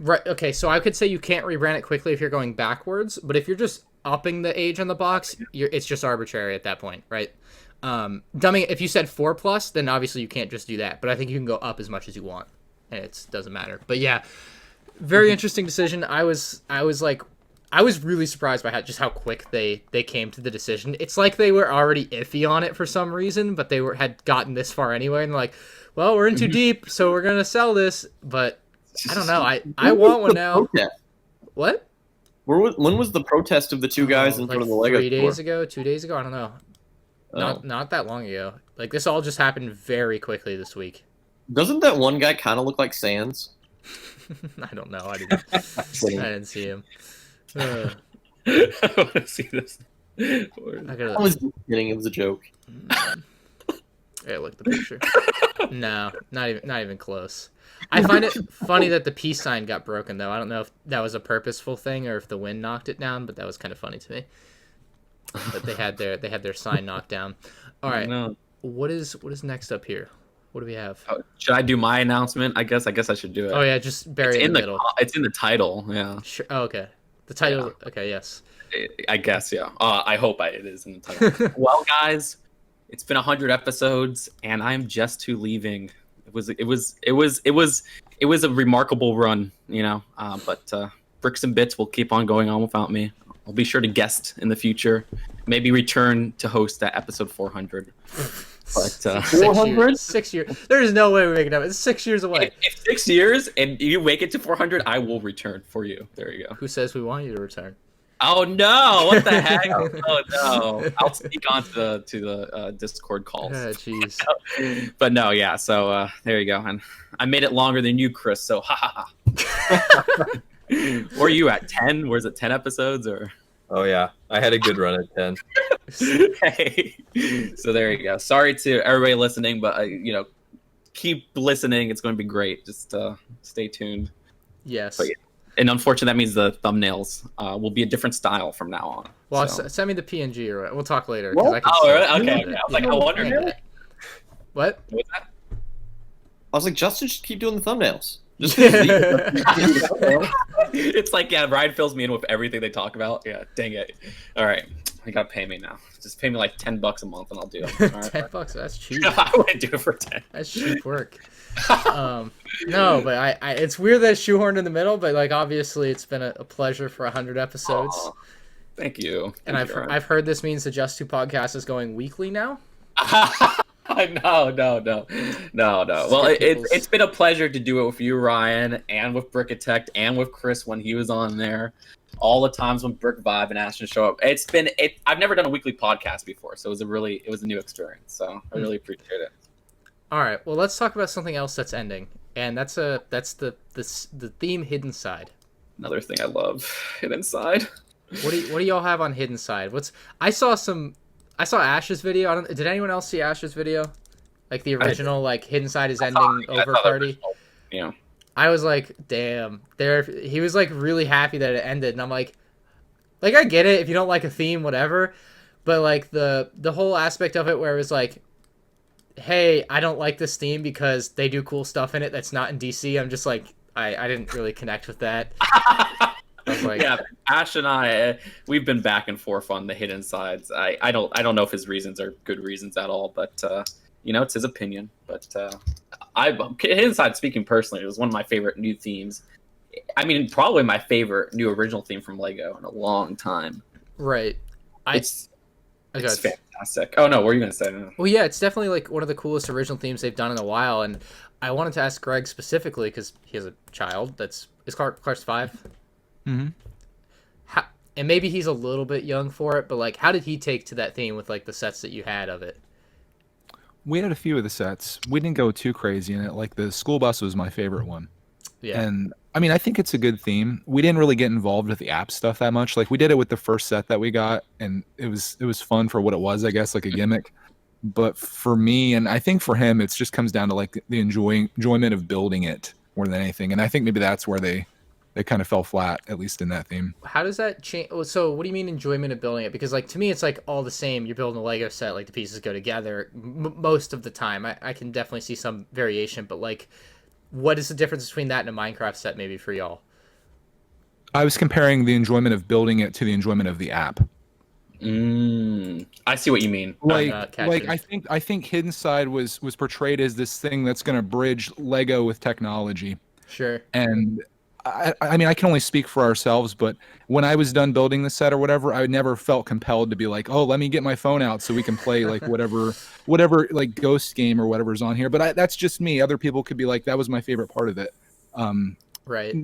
right. Okay, so I could say you can't rebrand it quickly if you're going backwards, but if you're just upping the age on the box, it's just arbitrary at that point, right? Dumbing, if you said 4 plus, then obviously you can't just do that. But I think you can go up as much as you want, and it doesn't matter. But yeah, very interesting decision. I was really surprised by how quick they came to the decision. It's like they were already iffy on it for some reason, but they had gotten this far anyway, and they're like, well, we're in too deep, so we're gonna sell this. But I don't know. I want one now. Protest? What? When was the protest of the two guys in front of the Lego 3 days store? ago, 2 days ago. I don't know. Oh. Not that long ago. Like, this all just happened very quickly this week. Doesn't that one guy kind of look like Sans? I don't know. I didn't see him. I want to see this. I I gotta was just kidding. It was a joke. look at the picture. No, not even close. I find it funny that the peace sign got broken, though. I don't know if that was a purposeful thing or if the wind knocked it down, but that was kind of funny to me. But they had their sign knocked down. All right, No. what is next up here? What do we have? Oh, should I do my announcement? I guess I should do it. Oh yeah, just bury it in the middle. It's in the title. Yeah. Sure. Oh, okay. The title. Yeah. Okay. Yes. I guess. Yeah. I hope it is in the title. Well, guys, it's been 100 episodes, and I'm just to leaving. It was a remarkable run, you know. But Bricks and Bits will keep on going on without me. I'll be sure to guest in the future, maybe return to host that episode 400. But 400? 6 years. There's no way we make it up. It's 6 years away. If 6 years and you make it to 400, I will return for you. There you go. Who says we want you to return? Oh no! What the heck? Oh no! I'll sneak on to the Discord calls. Jeez. But no, yeah. So there you go. And I made it longer than you, Chris. So ha ha ha. Where are you at? 10? Where's it? 10 episodes or? Oh yeah, I had a good run at 10. Hey. So there you go. Sorry to everybody listening, but you know, keep listening. It's going to be great. Just stay tuned. Yes. But, yeah. And unfortunately, that means the thumbnails will be a different style from now on. Well, so. send me the PNG or we'll talk later. Oh, really? Okay. I was like, I wonder. What? What was that? I was like, Justin should keep doing the thumbnails. It's like, yeah, Ryan fills me in with everything they talk about. Yeah, dang it. All right, you gotta pay me now. Just pay me like $10 a month and I'll do it. All right. $10? That's cheap. I wouldn't do it for 10. That's cheap work. No, but I it's weird that it's shoehorned in the middle, but like obviously it's been a pleasure for 100 episodes. Aww. Thank you. And I've heard this means the Just Two podcast is going weekly now. No. Well, it's been a pleasure to do it with you, Ryan, and with Brickitect, and with Chris when he was on there. All the times when Brick Vibe and Ashton show up. I've never done a weekly podcast before, so it was a new experience. So I really appreciate it. All right, well, let's talk about something else that's ending, and that's the theme Hidden Side. Another thing I love, Hidden Side. What do y'all have on Hidden Side? I saw Ash's video. Did anyone else see Ash's video? Like the original, like Hidden Side is ending over party. Yeah. I was like, damn. He was like really happy that it ended, and I'm like I get it if you don't like a theme, whatever. But like the whole aspect of it where it was like, hey, I don't like this theme because they do cool stuff in it that's not in DC. I'm just like, I didn't really connect with that. I was like, yeah, Ash and I, we've been back and forth on the Hidden Sides. I don't know if his reasons are good reasons at all, but you know, it's his opinion. But Hidden Side, speaking personally, it was one of my favorite new themes. I mean, probably my favorite new original theme from LEGO in a long time. Right. It's fantastic. Oh no, what were you gonna say? Well, yeah, it's definitely like one of the coolest original themes they've done in a while, and I wanted to ask Greg specifically because he has a child is Clark's 5. Mm-hmm. And maybe he's a little bit young for it, but like, how did he take to that theme with like the sets that you had of it? We had a few of the sets. We didn't go too crazy in it. Like the school bus was my favorite one. Yeah. And I mean, I think it's a good theme. We didn't really get involved with the app stuff that much. Like we did it with the first set that we got, and it was fun for what it was, I guess, like a gimmick. But for me, and I think for him, it just comes down to like the enjoyment of building it more than anything. And I think maybe that's where they kind of fell flat, at least in that theme. How does that change? So what do you mean enjoyment of building it? Because like to me, it's like all the same. You're building a Lego set, like the pieces go together most of the time. I can definitely see some variation, but like, what is the difference between that and a Minecraft set maybe for y'all? I was comparing the enjoyment of building it to the enjoyment of the app. I see what you mean. Like I think Hidden Side was portrayed as this thing that's going to bridge Lego with technology. Sure. And I mean, I can only speak for ourselves, but when I was done building the set or whatever, I never felt compelled to be like, oh, let me get my phone out so we can play like whatever like ghost game or whatever's on here. But that's just me. Other people could be like, that was my favorite part of it. Right.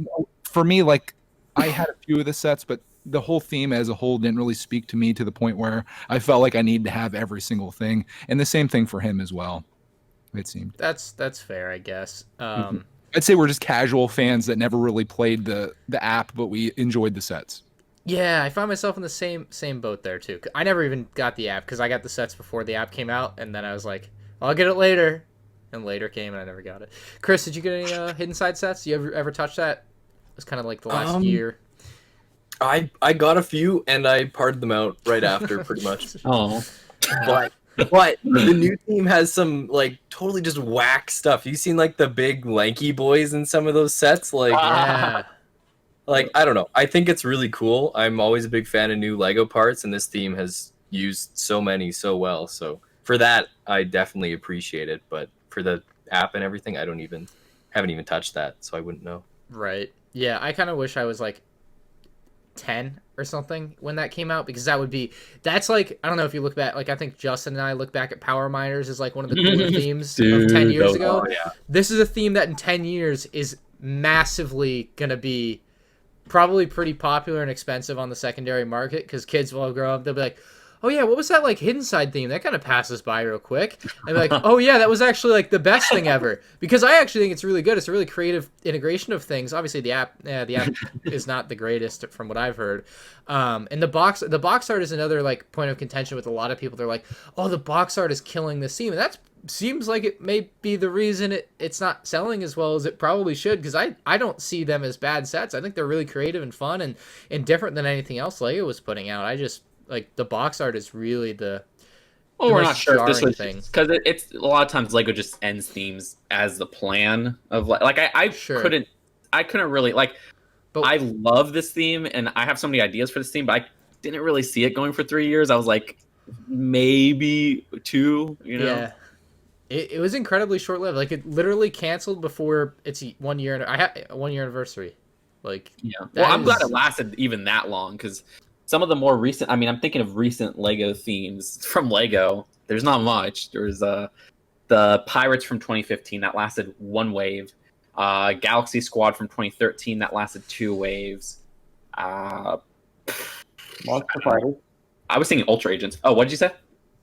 For me, like I had a few of the sets, but the whole theme as a whole didn't really speak to me to the point where I felt like I needed to have every single thing. And the same thing for him as well, it seemed. That's fair, I guess. I'd say we're just casual fans that never really played the app, but we enjoyed the sets. Yeah, I found myself in the same boat there too. I never even got the app because I got the sets before the app came out, and then I was like, I'll get it later, and later came and I never got it. Chris, did you get any Hidden Side sets? You ever touch that? It was kind of like the last year. I got a few and I parted them out right after, pretty much. Oh, But the new team has some like totally just whack stuff. You seen like the big lanky boys in some of those sets, like Yeah. Like, I don't know. I think it's really cool. I'm always a big fan of new Lego parts, and this theme has used so many so well. So for that, I definitely appreciate it. But for the app and everything, haven't even touched that, so I wouldn't know. Right. Yeah, I kind of wish I was like 10 or something when that came out, because that's like, I don't know if you look back, like I think Justin and I look back at Power Miners as like one of the cooler themes of 10 years ago. Yeah. This is a theme that in 10 years is massively gonna be probably pretty popular and expensive on the secondary market, because kids will grow up, they'll be like, oh yeah, what was that like hidden side theme? That kind of passes by real quick. And be like, oh yeah, that was actually like the best thing ever. Because I actually think it's really good. It's a really creative integration of things. Obviously the app is not the greatest from what I've heard. And the box art is another like point of contention with a lot of people. They're like, oh, the box art is killing this theme. And that seems like it may be the reason it's not selling as well as it probably should, because I don't see them as bad sets. I think they're really creative and fun and different than anything else Lego was putting out. I just like the box art is really the we're not sure if this was thing, because it's a lot of times Lego just ends themes as the plan of like I couldn't really like, but I love this theme and I have so many ideas for this theme, but I didn't really see it going for 3 years. I was like maybe 2, you know. Yeah. It was incredibly short lived. Like it literally canceled before its 1 year. I had a 1 year anniversary. Like yeah. Well, I'm glad it lasted even that long, because some of the more recent, I mean, I'm thinking of recent Lego themes from Lego. There's not much. There's the Pirates from 2015 that lasted 1 wave. Galaxy Squad from 2013 that lasted 2 waves. Monster Fighters. I was thinking Ultra Agents. Oh, what did you say?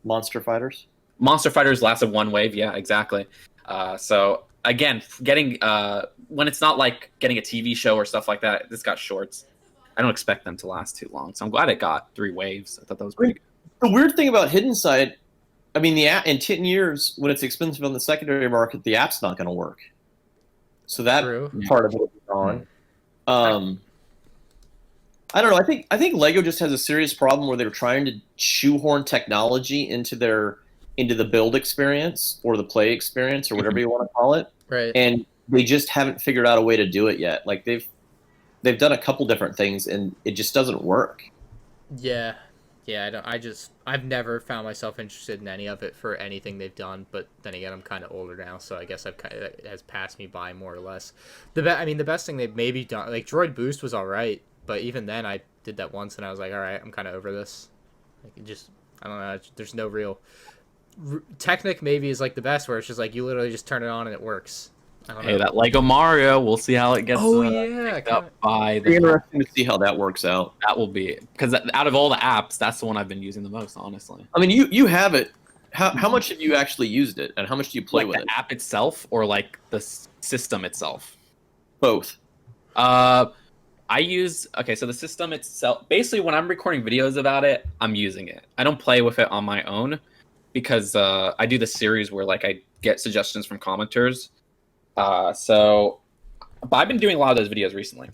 Monster Fighters. Monster Fighters lasted 1 wave. Yeah, exactly. So again, getting when it's not like getting a TV show or stuff like that, this got shorts. I don't expect them to last too long, so I'm glad it got 3 waves. I thought that was pretty good. The weird thing about Hidden Side, I mean, the app in 10 years, when it's expensive on the secondary market, the app's not going to work. So that part of it is gone. I don't know. I think Lego just has a serious problem where they're trying to shoehorn technology into the build experience or the play experience or whatever you want to call it. Right. And they just haven't figured out a way to do it yet. Like they've done a couple different things and it just doesn't work. Yeah. Yeah, I've never found myself interested in any of it for anything they've done, but then again, I'm kind of older now, so I guess it has passed me by more or less. The best thing they've maybe done, like Droid Boost was all right, but even then I did that once and I was like, all right, I'm kind of over this. Like I don't know, there's no real Technic maybe is like the best, where it's just like you literally just turn it on and it works. Hey, that Lego Mario, we'll see how it gets. Picked up by the. Interesting to see how that works out. That will be, because out of all the apps, that's the one I've been using the most, honestly. I mean, you have it. How much have you actually used it, and how much do you play with it? The app itself, or like the system itself? Both. So the system itself. Basically, when I'm recording videos about it, I'm using it. I don't play with it on my own, because I do the series where like I get suggestions from commenters. But I've been doing a lot of those videos recently.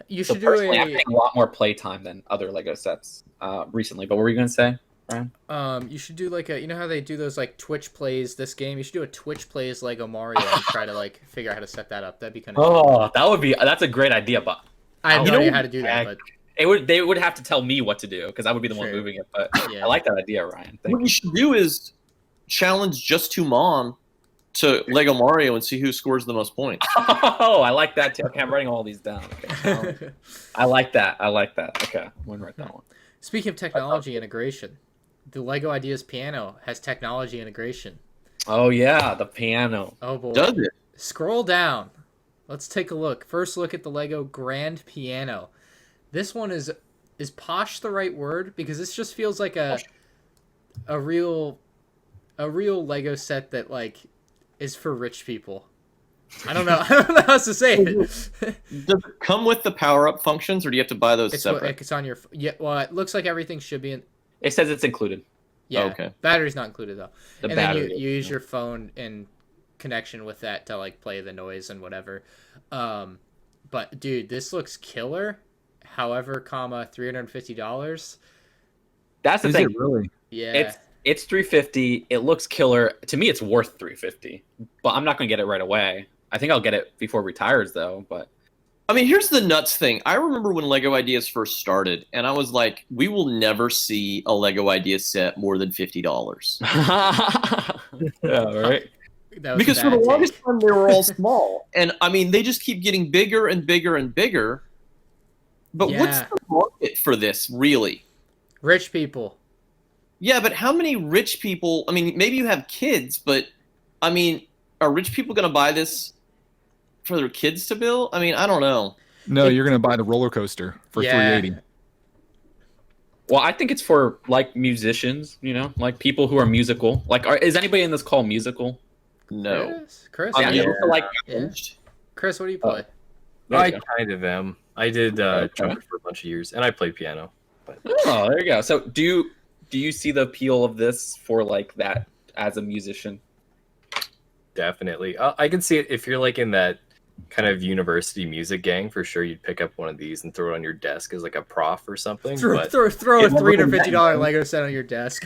You should do I'm getting a lot more playtime than other Lego sets recently. But what were you gonna say, Brian? You should do like you know how they do those like Twitch plays this game? You should do a Twitch plays Lego Mario and try to like figure out how to set that up. That'd be kind of that's a great idea, but I have no idea how to do that. But they would have to tell me what to do, because I would be the one moving it. But yeah. I like that idea, Ryan. What you should do is challenge Just Two Mom to Lego Mario and see who scores the most points. Oh, I like that too. Okay, I'm writing all these down. Okay. I like that. Okay, I'm going to write that one. Speaking of technology integration, the Lego Ideas piano has technology integration. Oh yeah, the piano. Oh boy. Does it? Scroll down. Let's take a look. First look at the Lego Grand Piano. This one is posh the right word? Because this just feels like a real Lego set that like is for rich people. I don't know. I don't know how else to say it. Does it come with the power-up functions, or do you have to buy those separate? It's on your... Yeah, well, it looks like everything should be in... It says it's included. Yeah. Oh, okay. Battery's not included, though. Then you use your phone in connection with that to, like, play the noise and whatever. But, dude, this looks killer. However, $350. That's the thing. Is it really? Yeah. It's $350. It looks killer. To me, it's worth $350. But I'm not going to get it right away. I think I'll get it before it retires, though. But I mean, here's the nuts thing. I remember when Lego Ideas first started, and I was like, we will never see a Lego Ideas set more than $50. Yeah, right. That was a Because for bad the longest take. time, they were all small. And I mean, they just keep getting bigger and bigger and bigger. But what's Yeah. the market for this, really? Rich people. Yeah, but how many rich people? I mean, maybe you have kids, but I mean, are rich people going to buy this for their kids to build? I mean, I don't know. No, you're gonna buy the roller coaster for Yeah. $380. Well, I think it's for like musicians, you know, like people who are musical. Like, is anybody in this call musical? No. Chris, Yeah, Yeah. like Yeah. Chris, what do you play? There I you go. kind of am. I did Okay. trumpet for a bunch of years, and I play piano. Oh, there you go. So, do you see the appeal of this for like that as a musician? Definitely, I can see it if you're like in that kind of university music gang. For sure, you'd pick up one of these and throw it on your desk as like a prof or something. Throw but a it never $350 Lego set on your desk.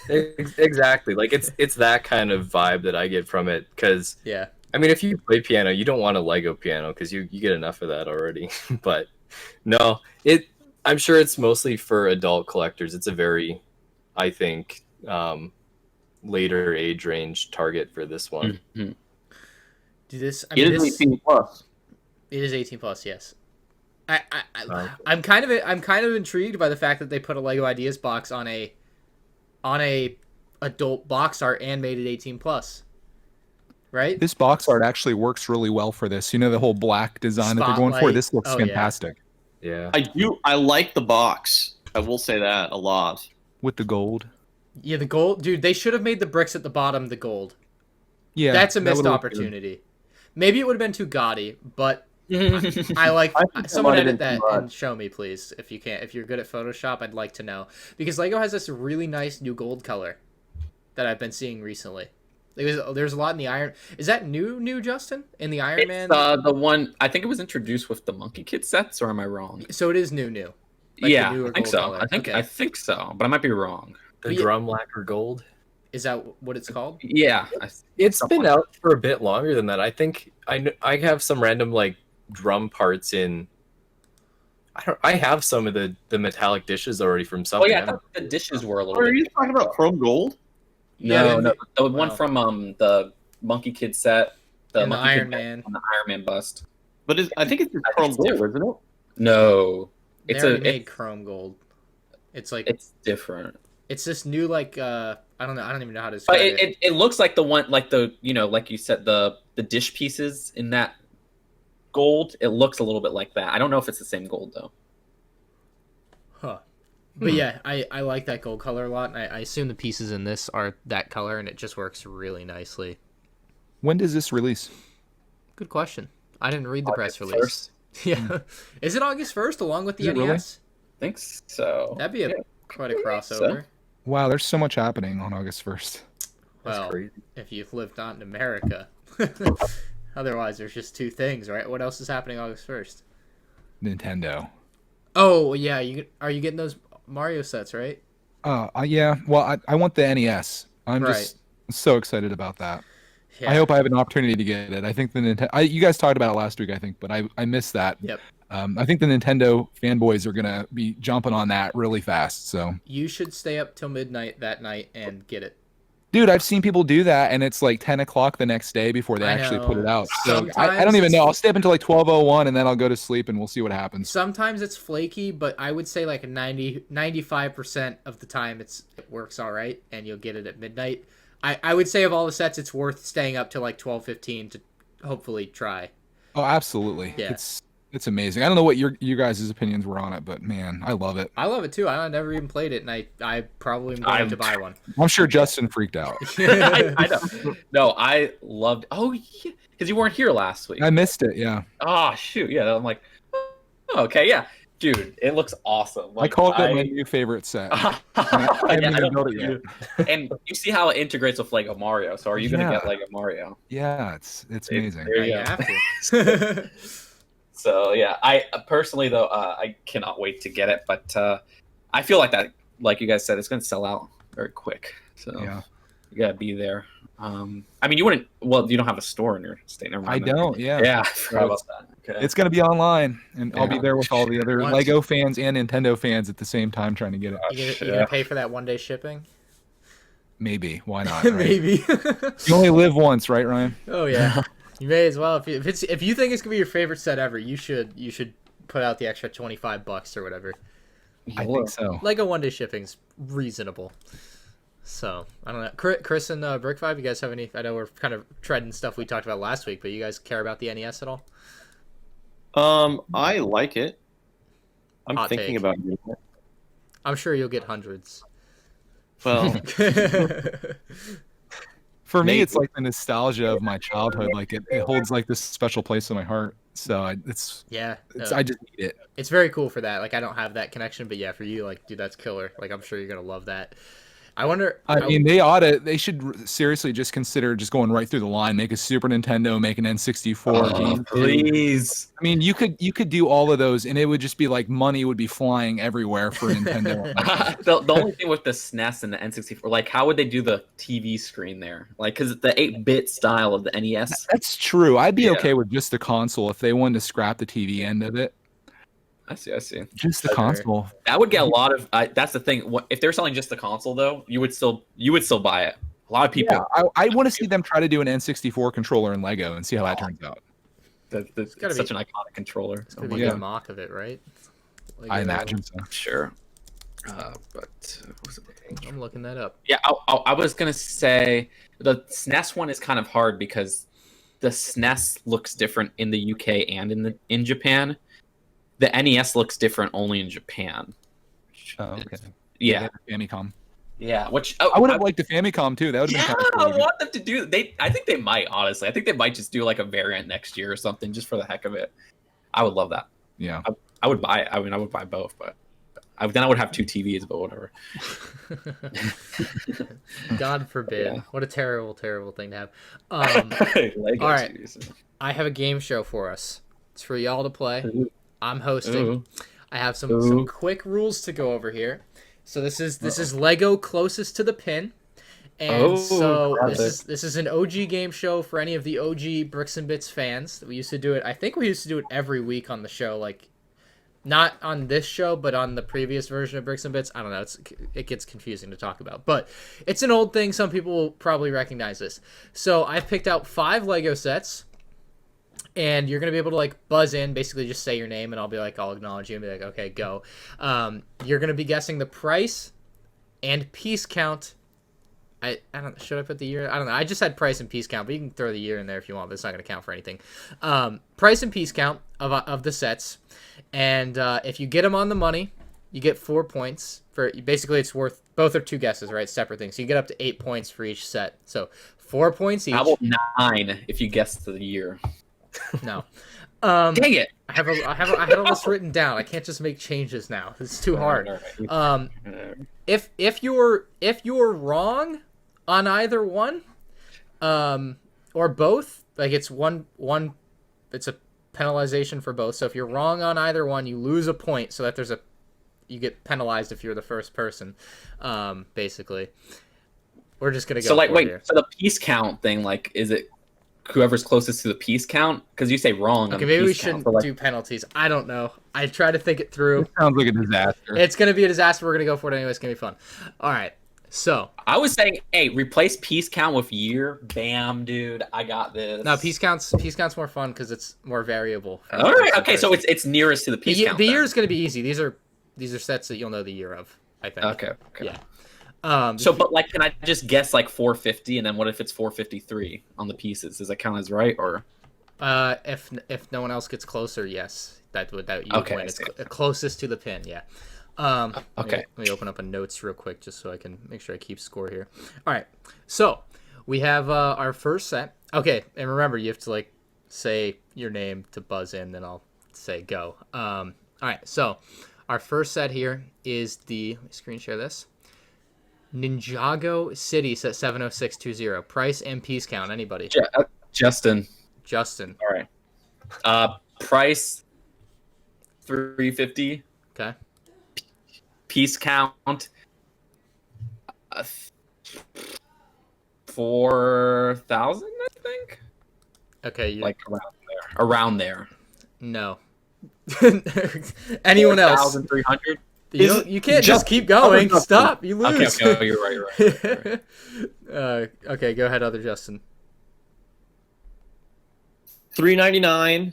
exactly, like it's that kind of vibe that I get from it. Because Yeah. I mean, if you play piano, you don't want a Lego piano because you get enough of that already. But no, I'm sure it's mostly for adult collectors. It's a very, I think, later age range target for this one. Mm-hmm. Do this. I It mean, is this, 18 plus. it is 18 plus. Yes. I'm Right. kind of intrigued by the fact that they put a Lego Ideas box on a adult box art and made it 18 plus. Right. This box art actually works really well for this. You know, the whole black design that they're going for. Spotlight. This looks Oh, yeah. fantastic Yeah. I like the box. I will say that a lot. with the gold. Yeah, the gold, dude. They should have made the bricks at the bottom the gold. Yeah, That's a that missed would've looked good. opportunity. Maybe it would have been too gaudy, but I like I think that someone might have edit been that too much. and show me, please, if you can. If you're good at Photoshop, I'd like to know because Lego has this really nice new gold color that I've been seeing recently. There's a lot in the Iron. Is that new Justin in the Iron Man? It's the one I think it was introduced with the Monkey Kid sets, or am I wrong? So it is new. Like the yeah, newer I think gold so. color. I Okay. think so, but I might be wrong. The Yeah. drum lacquer gold. Is that what it's called? Yeah, It's been out for a bit longer than that. I think I have some random like drum parts in. I have some of the metallic dishes already from Oh something. yeah, I thought the dishes were a little. Are bit you talking about chrome gold? No, Yeah, the one well. from the Monkey Kid set, And the Monkey Iron Kid Man. and the Iron Man bust. But I think it's just I think chrome it's gold, different. isn't it? No, They it's already a made chrome gold. It's like it's different. it's this new like I don't know. I don't even know how to But describe it. it looks like the one like the like you said the dish pieces in that gold. It looks a little bit like that. I don't know if it's the same gold though. Huh. But yeah, I like that gold color a lot, and I assume the pieces in this are that color, and it just works really nicely. When does this release? Good question. I didn't read the press August release. Yeah. Is it August 1st along with the Is it NES? really? I think so. That'd be Yeah. quite a crossover. Wow, there's so much happening on August 1st. That's Well, crazy. if you've lived not in America. Otherwise, there's just two things, right? What else is happening August 1st? Nintendo. Oh, yeah. Are you getting those Mario sets, right? Yeah. Well, I want the NES. I'm Right. just so excited about that. Yeah. I hope I have an opportunity to get it. I think the Nintendo. You guys talked about it last week, I think, but I missed that. Yep. I think the Nintendo fanboys are gonna be jumping on that really fast. So, You should stay up till midnight that night and get it. dude, I've seen people do that, and it's like 10 o'clock the next day before they I actually put it know. out. So I Sometimes don't even know. it's- I'll stay up until like 12:01, and then I'll go to sleep, and we'll see what happens. Sometimes it's flaky, but I would say like a 95% of the time it works all right, and you'll get it at midnight. I would say of all the sets, it's worth staying up till like 12:15 to hopefully try. Oh, absolutely. Yeah. It's amazing. I don't know what your guys' opinions were on it, but man, I love it. I love it too. I never even played it, and I probably am going to buy one. I'm sure Justin freaked out. I know. No, I loved. Oh yeah, because you weren't here last week. I missed it. Yeah, Oh shoot, yeah. I'm like, oh, okay, yeah, dude, it looks awesome. I Like, called it my new favorite set. I haven't Yeah, even I built it know. yet. And you see how it integrates with Lego Mario. So are you gonna Yeah. get Lego Mario? Yeah, it's amazing. There you I go. have to. So yeah, I personally though, I cannot wait to get it. But I feel like that, like you guys said, it's gonna sell out very quick. So Yeah. you gotta be there. I mean, you wouldn't. Well, you don't have a store in your state. Never I mind. don't. Yeah. Yeah, I forgot about that. Okay. It's gonna be online, and I'll be Yeah. there with all the other What? Lego fans and Nintendo fans at the same time trying to get it. You gonna pay for that 1-day shipping? Maybe. Why not? Right? Maybe. You only live once, right, Ryan? Oh yeah. You may as well. If you think it's gonna be your favorite set ever, you should put out the extra $25 or whatever. I think so. Lego 1-day shipping's reasonable. So I don't know. Chris and Brick Vibe, you guys have any? I know we're kind of treading stuff we talked about last week, but you guys care about the NES at all? I like it. I'm Hot thinking take. about getting it. I'm sure you'll get hundreds. Well, For me, Maybe. it's like the nostalgia of my childhood. Like it holds like this special place in my heart. So I just need it. It's very cool for that. Like I don't have that connection, but yeah, for you, like, dude, that's killer. Like I'm sure you're gonna love that. I wonder. I mean, they should seriously just consider just going right through the line. Make a Super Nintendo, make an N64 game. Please. I mean, you could do all of those, and it would just be like money would be flying everywhere for Nintendo. The only thing with the SNES and the N64, like, how would they do the TV screen there? Like, because the 8-bit style of the NES. That's true. I'd be Yeah. okay with just the console if they wanted to scrap the TV end of it. I see. Just the Okay. console. That would get a lot of. That's the thing. If they're selling just the console, though, you would still buy it. A lot of people. Yeah, I want to see them try to do an N64 controller in Lego and see how that turns out. That's gotta such be- an iconic controller. It's gonna Oh my be yeah. a mock of it, right? Like, I imagine so. Sure. But what was it? I'm looking that up. Yeah, I was gonna say the SNES one is kind of hard because the SNES looks different in the UK and in Japan. The NES looks different only in Japan. Oh, okay. Yeah, Famicom. yeah. Which I would have liked the Famicom too. That would have Yeah, been kind of I cool. want them to do. I think they might. Honestly, I think they might just do like a variant next year or something, just for the heck of it. I would love that. Yeah. I would buy it. I mean, I would buy both, but then I would have 2 TVs. But whatever. God forbid. Yeah. What a terrible, terrible thing to have. Lego all right. TVs. I have a game show for us. It's for y'all to play. Ooh. I'm hosting. Ooh. I have some Ooh. quick rules to go over here. So this is Lego closest to the pin. And Oh, so grab this is an OG game show for any of the OG Bricks and Bits fans. We used to do it. I think we used to do it every week on the show, like not on this show, but on the previous version of Bricks and Bits. I don't know. It gets confusing to talk about, but it's an old thing. Some people will probably recognize this. So I've picked out 5 Lego sets. And you're going to be able to, like, buzz in, basically just say your name, and I'll acknowledge you and be like, okay, go. You're going to be guessing the price and piece count. I don't should I put the year? I don't know. I just had price and piece count, but you can throw the year in there if you want, but it's not going to count for anything. Price and piece count of the sets. And if you get them on the money, you get 4 points. Basically, it's worth, both are 2 guesses, right? Separate things. So you get up to 8 points for each set. So 4 points each. How about 9 if you guess the year? No. Dang it! I have a list written down. I can't just make changes now. It's too hard. All right. If you're wrong on either one, or both, like it's one it's a penalization for both. So if you're wrong on either one, you lose a point. So that you get penalized if you're the first person. Basically, we're just gonna go. So like, for it wait. here. So the piece count thing, like, is it whoever's closest to the piece count? Because you say wrong. on Okay, the maybe we piece count shouldn't for, like, do penalties. I don't know. I try to think it through. It sounds like a disaster. It's gonna be a disaster. We're gonna go for it anyway. It's gonna be fun. All right. So I was saying, hey, replace piece count with year. Bam, dude, I got this. now piece counts more fun because it's more variable. All right. Okay, so it's nearest to the piece count. the then. year is gonna be easy. These are sets that you'll know the year of. I think. Okay. Yeah. So, but like, can I just guess like 450, and then what if it's 453 on the pieces? Does that count as right, or? If no one else gets closer, yes, that you would Okay, win. I It's see. Closest to the pin, yeah. Okay. Let me open up a notes real quick just so I can make sure I keep score here. All right, so we have our first set. Okay, and remember you have to like say your name to buzz in, then I'll say go. All right, so our first set here is let me screen share this. Ninjago City Set 70620. Price and piece count. Anybody? Justin. Justin. All right. Price 350. Okay. Piece count 4,000, I think. Okay, you Like around there. no. Anyone else? 4,300. You can't just keep going. Stop. You lose. Okay, you're right. You're right. Okay, go ahead, other Justin. $399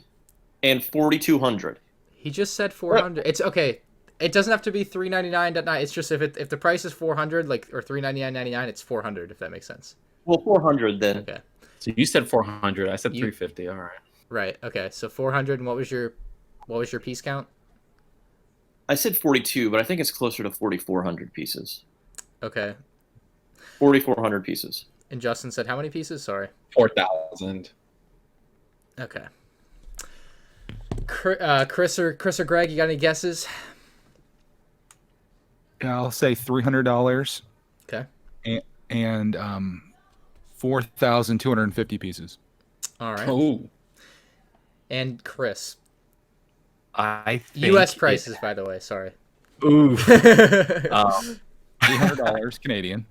and 4,200. He just said 400. It's okay. It doesn't have to be 399.9. It's just if the price is 400, like, or 399.99, it's 400. If that makes sense. Well, 400 then. Okay. So you said 400. I said 350. All right. Right. Okay. So 400. And what was your piece count? I said 42, but I think it's closer to 4,400 pieces. Okay. 4,400 pieces. And Justin said how many pieces? Sorry. 4,000. Okay. Chris or Greg, you got any guesses? Yeah, I'll say $300. Okay. And 4,250 pieces. All right. Oh. And Chris. I think U.S. prices, by the way. Sorry. Ooh. $300 Canadian.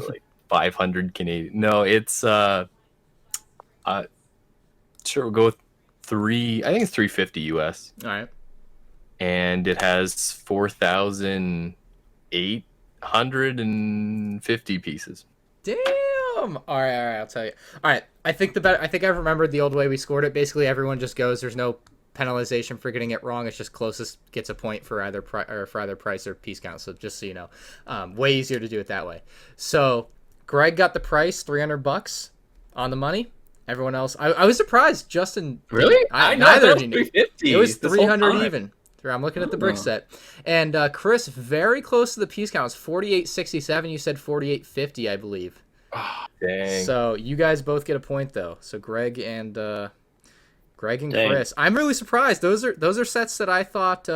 Like 500 Canadian. No, it's sure we'll go with I think it's 350 US. All right. And it has 4,850 pieces. Damn. All right. I'll tell you. All right. I think I remembered the old way we scored it. Basically, everyone just goes. There's no penalization for getting it wrong. It's just closest gets a point for either price or piece count. So just so you know, way easier to do it that way. So Greg got the price, $300 on the money. Everyone else, I was surprised. Justin, Really? Neither of you knew. 350. It was this whole 300 time. even. I'm looking at the brick set, and Chris, very close to the piece count. It's 48.67. You said 48.50, I believe. Oh, dang. So you guys both get a point though. So Greg and Dang. Chris. I'm really surprised. Those are sets that I thought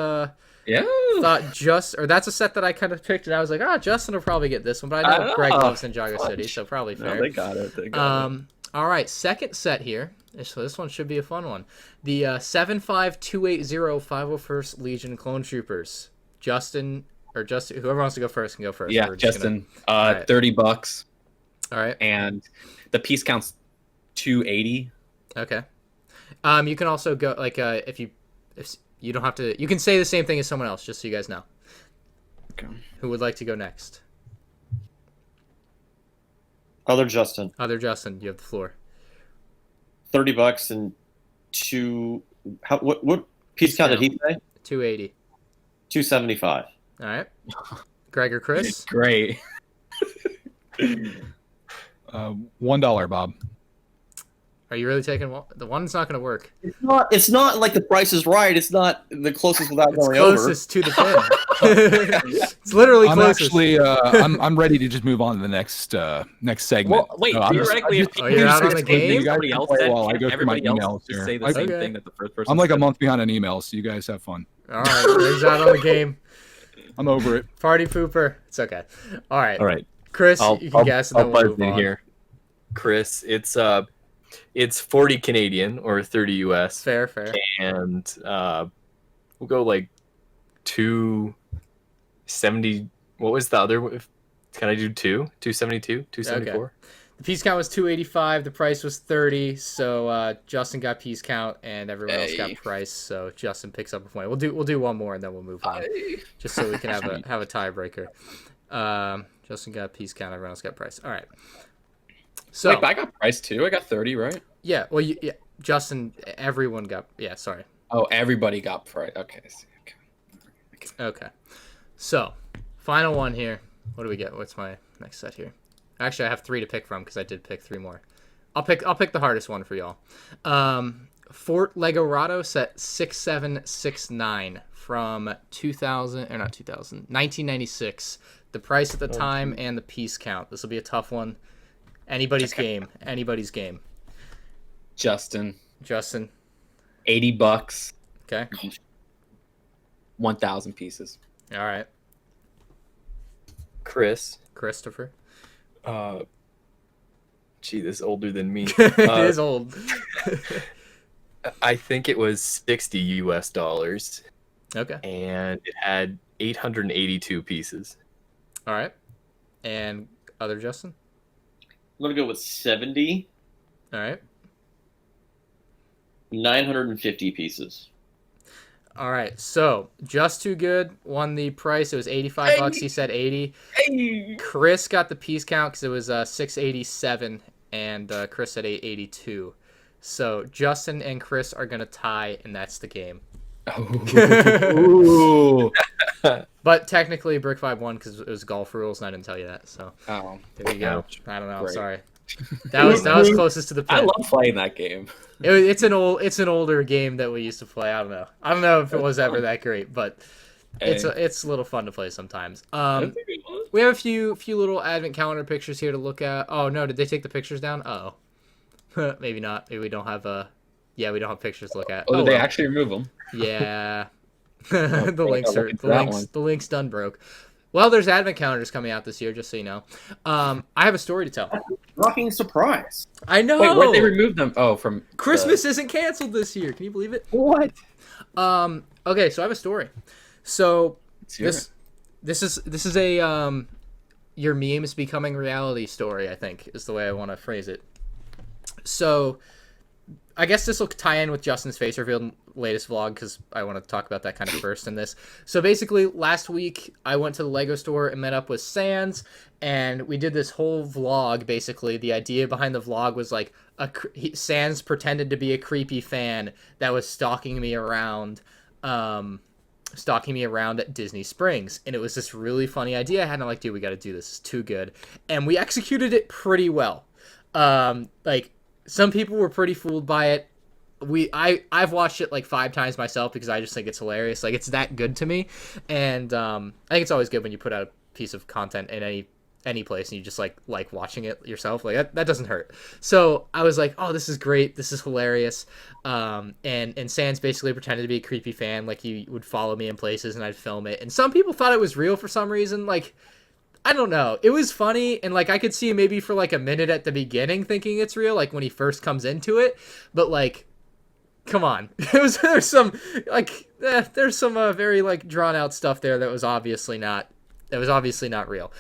Yeah. that's a set that I kind of picked, and I was like, Justin will probably get this one, but I know Greg loves Ninjago City, so probably fair. No, they got it. They got it. All right, second set here. So this one should be a fun one. The 75280 501st Legion Clone Troopers. Justin, whoever wants to go first can go first. Yeah, We're just Justin. right. $30. All right. And the piece counts 280. Okay. You can also go if you don't have to. You can say the same thing as someone else, just so you guys know. Okay. Who would like to go next? Other Justin. Other Justin, you have the floor. $30 and what piece count did he say? 280. 275. All right. Greg or Chris? Great. $1, Bob. Are you really taking one? The one's not going to work. It's not like the Price is Right. It's not the closest without It's going closest to the pin. It's literally I'm closest. actually I'm ready to just move on to the next segment. Well, wait. No, I'm just- Theoretically, if Oh, you're out on the say game? something somebody else Play said, while I can't go through my everybody else emails just here. say the same Okay. thing that the first person I'm like a said? month behind on emails, so you guys have fun. All right. Greg's out on the game. I'm over it. Party pooper. It's okay. All right. All right. Chris, you can guess and then we'll buzz move in on. here. Chris, it's 40 Canadian or 30 US, Fair. and we'll go like 270. What was the other? Can I do 272, 274? The piece count was 285. The price was 30. So Justin got piece count and everyone else got price. So Justin picks up a point. We'll do one more and then we'll move on, just so we can have a tiebreaker. Justin got piece count. Everyone else got price. All right. So Wait, but I got price too. I got 30, right? yeah. Well, Justin. Everyone got. Yeah. Sorry. Oh, everybody got price. Okay. Okay. So, final one here. What do we get? What's my next set here? Actually, I have 3 to pick from because I did pick 3 more. I'll pick the hardest one for y'all. Fort Legorado set 6769 from 1996. The price at the time and the piece count. This will be a tough one. Anybody's game. Justin. Justin. $80. Okay. 1,000 pieces. All right. Christopher. Gee, this is older than me. It is old. I think it was 60 US dollars, Okay. and it had 882 pieces. All right. And other Justin? gonna go with 70. All right. 950 pieces. All right. So Just Too Good won the price. It was $85. He said 80. Hey! Chris got the piece count because it was 687, and Chris said 882. So Justin and Chris are gonna tie, and that's the game. Ooh. But technically, Brick Vibe won because it was golf rules, and I didn't tell you that. So Oh, there you go. Ouch. I don't know. Great. Sorry. That was closest to the I pin. love playing that game. It's an older game that we used to play. I don't know if it was ever that great, but it's a little fun to play sometimes. We have a few little advent calendar pictures here to look at. Oh no, did they take the pictures down? Oh, maybe not. Maybe we don't have we don't have pictures to look at. Oh, did they well. actually remove them? Yeah. Okay, the links done broke. Well, there's advent calendars coming out this year, just so you know. I have a story to tell. Rocking surprise. I know. Wait, where'd they remove them? Oh, from Christmas isn't canceled this year. Can you believe it? What? Okay, so I have a story. So Let's this is a your memes becoming reality story, I think, is the way I want to phrase it. So I guess this will tie in with Justin's face reveal latest vlog because I want to talk about that kind of first in this. So basically, last week I went to the Lego store and met up with Sans, and we did this whole vlog. Basically, the idea behind the vlog was like Sans pretended to be a creepy fan that was stalking me around at Disney Springs, and it was this really funny idea I had. And I'm like, dude, we got to do this. It's too good, and we executed it pretty well. Like, some people were pretty fooled by it. I've watched it like 5 times myself because I just think it's hilarious. Like, it's that good to me, and I think it's always good when you put out a piece of content in any place and you just like watching it yourself. Like that doesn't hurt. So I was like, oh, this is great. This is hilarious. And Sans basically pretended to be a creepy fan. Like, he would follow me in places and I'd film it. And some people thought it was real for some reason. Like, I don't know. It was funny, and like I could see maybe for like a minute at the beginning thinking it's real, like when he first comes into it. But like, come on, there's some very like drawn out stuff there that was obviously not real.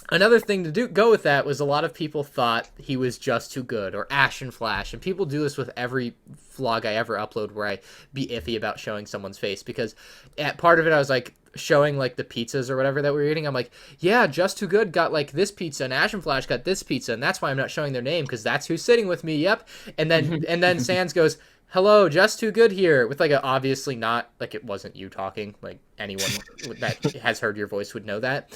Another thing to go with that was a lot of people thought he was Just Too Good or Ash and Flash, and people do this with every vlog I ever upload where I be iffy about showing someone's face, because at part of it I was like showing like the pizzas or whatever that we were eating. I'm like, yeah, Just Too Good got like this pizza and Ash and Flash got this pizza, and that's why I'm not showing their name because that's who's sitting with me. Yep. And then Sans goes, hello, Just Too Good here, with like a obviously not, like it wasn't you talking, like anyone that has heard your voice would know that.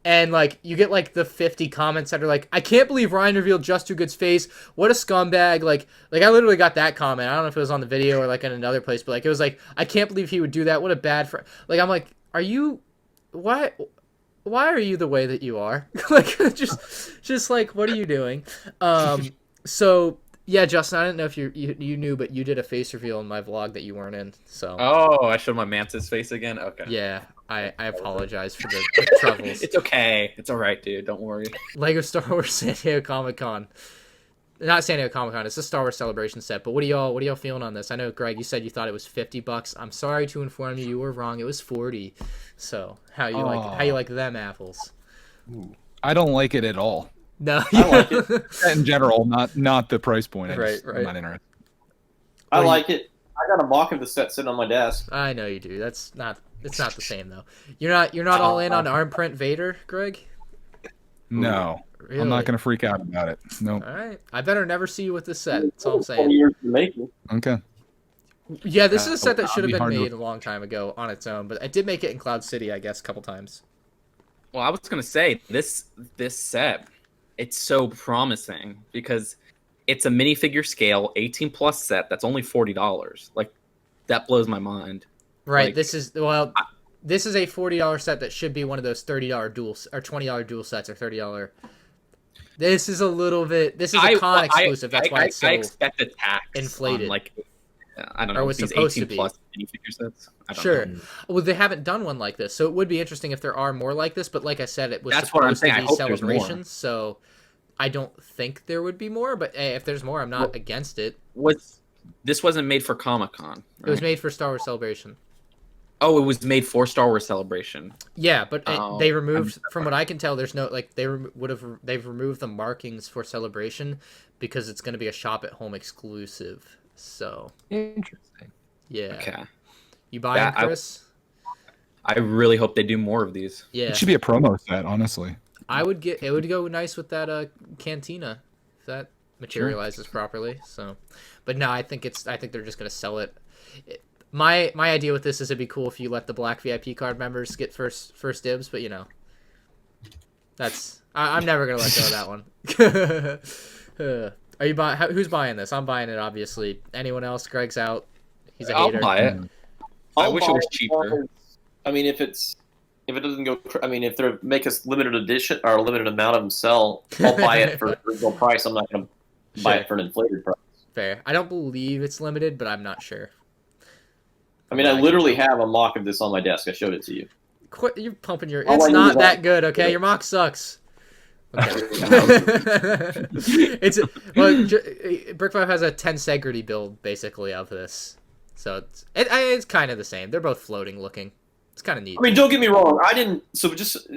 And like you get like the 50 comments that are like, I can't believe Ryan revealed Just Too Good's face. What a scumbag. Like I literally got that comment. I don't know if it was on the video or like in another place, but like it was like, I can't believe he would do that. What a bad friend. Like, I'm like, why are you the way that you are? Like just like, what are you doing? So yeah, Justin, I didn't know if you knew, but you did a face reveal in my vlog that you weren't in. So Oh, I showed my Mantis face again? Okay. yeah, I apologize for the troubles. It's okay. It's alright, dude. Don't worry. Lego Star Wars San Diego Comic-Con. Not San Diego Comic-Con, it's a Star Wars Celebration set. But what are y'all feeling on this? I know, Greg, you said you thought it was $50. I'm sorry to inform you were wrong. It was 40. So how you like them apples? I don't like it at all. No, I like it. In general, not the price point. I'm Right. not interested. I like it. I got a mock of the set sitting on my desk. I know you do. It's not the same though. You're not all in on arm print Vader, Greg? No, Really? I'm not gonna freak out about it. Nope. All right. I better never see you with this set. That's all I'm 20 saying. years to make it. Okay. Yeah, this is a set that should have been hard to- made a long time ago on its own, but I did make it in Cloud City, I guess, a couple times. Well, I was gonna say this set, it's so promising because it's a minifigure scale 18 plus set that's only $40. Like, that blows my mind. Right. Like, This is a $40 set that should be one of those $30 dual or $20 dual sets or $30. This is a con exclusive. That's why it's so I expect a tax inflated. on, like, I don't Or know, was these supposed to 18 be. plus minifigure sets. I don't Sure. know. Well, they haven't done one like this, so it would be interesting if there are more like this. But like I said, it was That's what I'm supposed saying. to I be hope there's more. celebrations, so I don't think there would be more. But hey, if there's more, I'm not against it. This wasn't made for Comic-Con, It was right? made for Star Wars Celebration. Oh, it was made for Star Wars Celebration. Yeah, but Oh, they removed, from what I can tell, there's no like they've removed the markings for Celebration because it's going to be a shop at home exclusive. So Interesting. yeah, Okay. you buying, That- Chris? I really hope they do more of these. Yeah, It should be a promo set, honestly. I would get it would go nice with that cantina if that materializes properly. So, but no, I think they're just going to sell it. My idea with this is it'd be cool if you let the black VIP card members get first dibs, but you know, I'm never gonna let go of that one. Are you buying? Who's buying this? I'm buying it, obviously. Anyone else? Greg's out. He's a I'll hater. buy it. I wish it was cheaper. because- I mean, if it doesn't go, I mean, if they make us limited edition or a limited amount of them sell, I'll buy it for the original price. I'm not going to buy it for an inflated price. Fair. I don't believe it's limited, but I'm not sure. I mean, I literally have a mock of this on my desk. I showed it to you. Quit! You're pumping your. All It's I need not is that that- good, okay? Your mock sucks. Okay. It's Brick Vibe has a 10 Segrity build basically of this, so it's kind of the same. They're both floating looking. It's kind of neat. I mean, don't get me wrong. I didn't. So just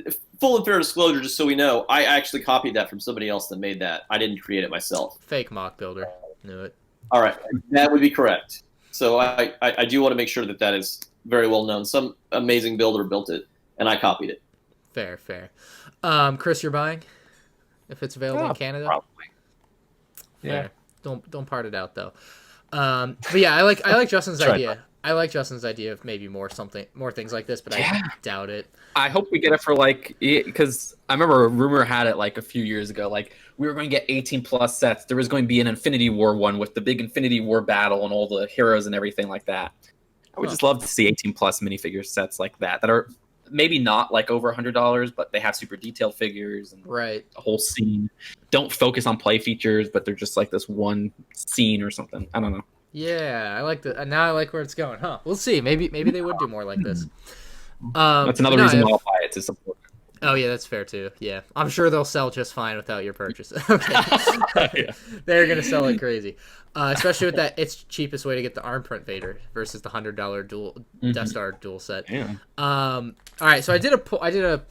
full and fair disclosure, just so we know, I actually copied that from somebody else that made that. I didn't create it myself. Fake mock builder. Knew it. All right, that would be correct. So I do want to make sure that that is very well known. Some amazing builder built it, and I copied it. Fair. Chris, you're buying if it's available in Canada. Probably. Yeah. Fair. Don't part it out though. But yeah, I like Justin's Try idea. I like Justin's idea of maybe more things like this, but I doubt it. I hope we get it for like, because I remember a rumor had it like a few years ago, like we were going to get 18 plus sets. There was going to be an Infinity War one with the big Infinity War battle and all the heroes and everything like that. I would just love to see 18 plus minifigure sets like that are maybe not like over $100, but they have super detailed figures and Right. a whole scene. Don't focus on play features, but they're just like this one scene or something. I don't know. Yeah, I like the. Now I like where it's going, huh? We'll see. Maybe they would do more like this. That's another reason why I'll buy it, to support it. Oh yeah, that's fair too. Yeah, I'm sure they'll sell just fine without your purchase. Okay. Yeah. They're gonna sell it crazy, especially with that. It's cheapest way to get the arm print Vader versus the $100 dual Death Star dual set. Yeah. All right, so I did a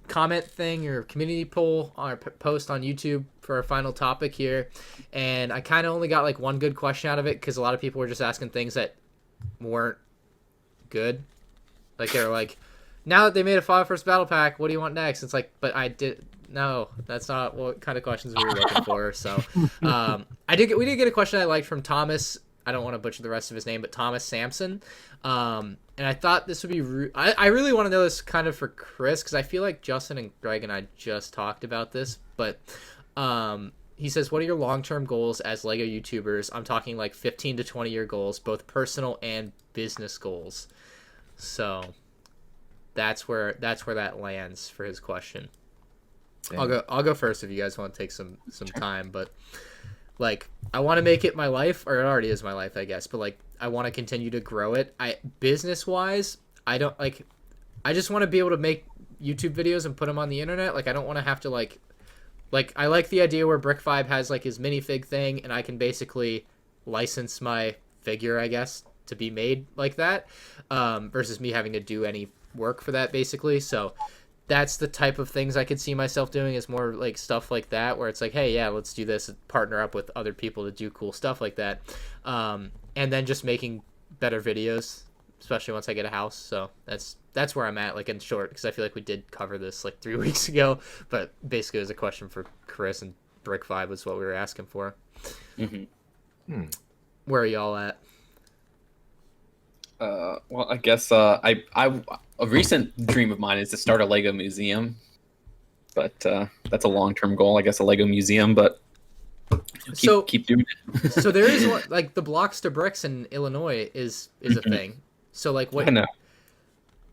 comment thing or community poll or post on YouTube for our final topic here, and I kind of only got like one good question out of it because a lot of people were just asking things that weren't good. Like they were like, now that they made a 5 battle pack, what do you want next? It's like, but no, that's not what kind of questions we were looking for. So we did get a question I liked from Thomas. I don't want to butcher the rest of his name, but Thomas Sampson. And I thought this would be I really want to know this kind of for Chris, because I feel like Justin and Greg and I just talked about this, but he says, what are your long-term goals as LEGO YouTubers? I'm talking like 15 to 20-year goals, both personal and business goals. So that's where that lands for his question. Damn. I'll go first if you guys want to take some time, but like I want to make it my life, or it already is my life, I guess, but like I want to continue to grow it. Business wise, I just want to be able to make YouTube videos and put them on the internet. Like I don't want to have to like I like the idea where Brick Vibe has like his minifig thing, and I can basically license my figure, I guess, to be made like that, versus me having to do any work for that basically. So that's the type of things I could see myself doing, is more like stuff like that where it's like, hey, yeah, let's do this, partner up with other people to do cool stuff like that, and then just making better videos, especially once I get a house. So that's where I'm at, like in short, because I feel like we did cover this like 3 weeks ago, but basically it was a question for Chris, and Brick Vibe was what we were asking for. Mm-hmm. Where are y'all at? Well, I guess a recent dream of mine is to start a Lego museum, but that's a long-term goal. I guess a Lego museum, but keep doing it. So there is one, like the Blocks to Bricks in Illinois is a thing. So like what? I know.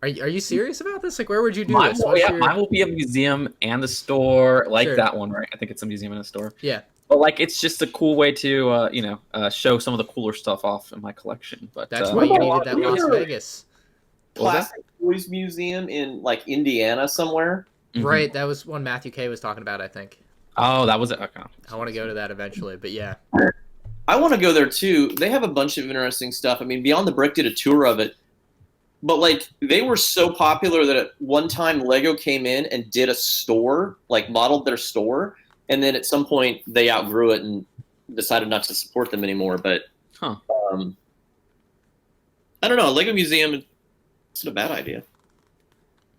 Are you serious about this? Like where would you do Mine this? will be a museum and a store, like Sure. that one, right? I think it's a museum and a store. Yeah. But like, it's just a cool way to show some of the cooler stuff off in my collection. But That's why you needed that Las Yeah. Vegas. What was that? Plastic Toys Museum in like Indiana somewhere. Mhm. Right, that was one Matthew K was talking about, I think. Oh, that was it. Okay. I want to go to that eventually, but yeah. I want to go there too. They have a bunch of interesting stuff. I mean, Beyond the Brick did a tour of it. But like they were so popular that at one time Lego came in and did a store, like modeled their store, and then at some point they outgrew it and decided not to support them anymore. But Huh. I don't know. Lego Museum, it's not a bad idea.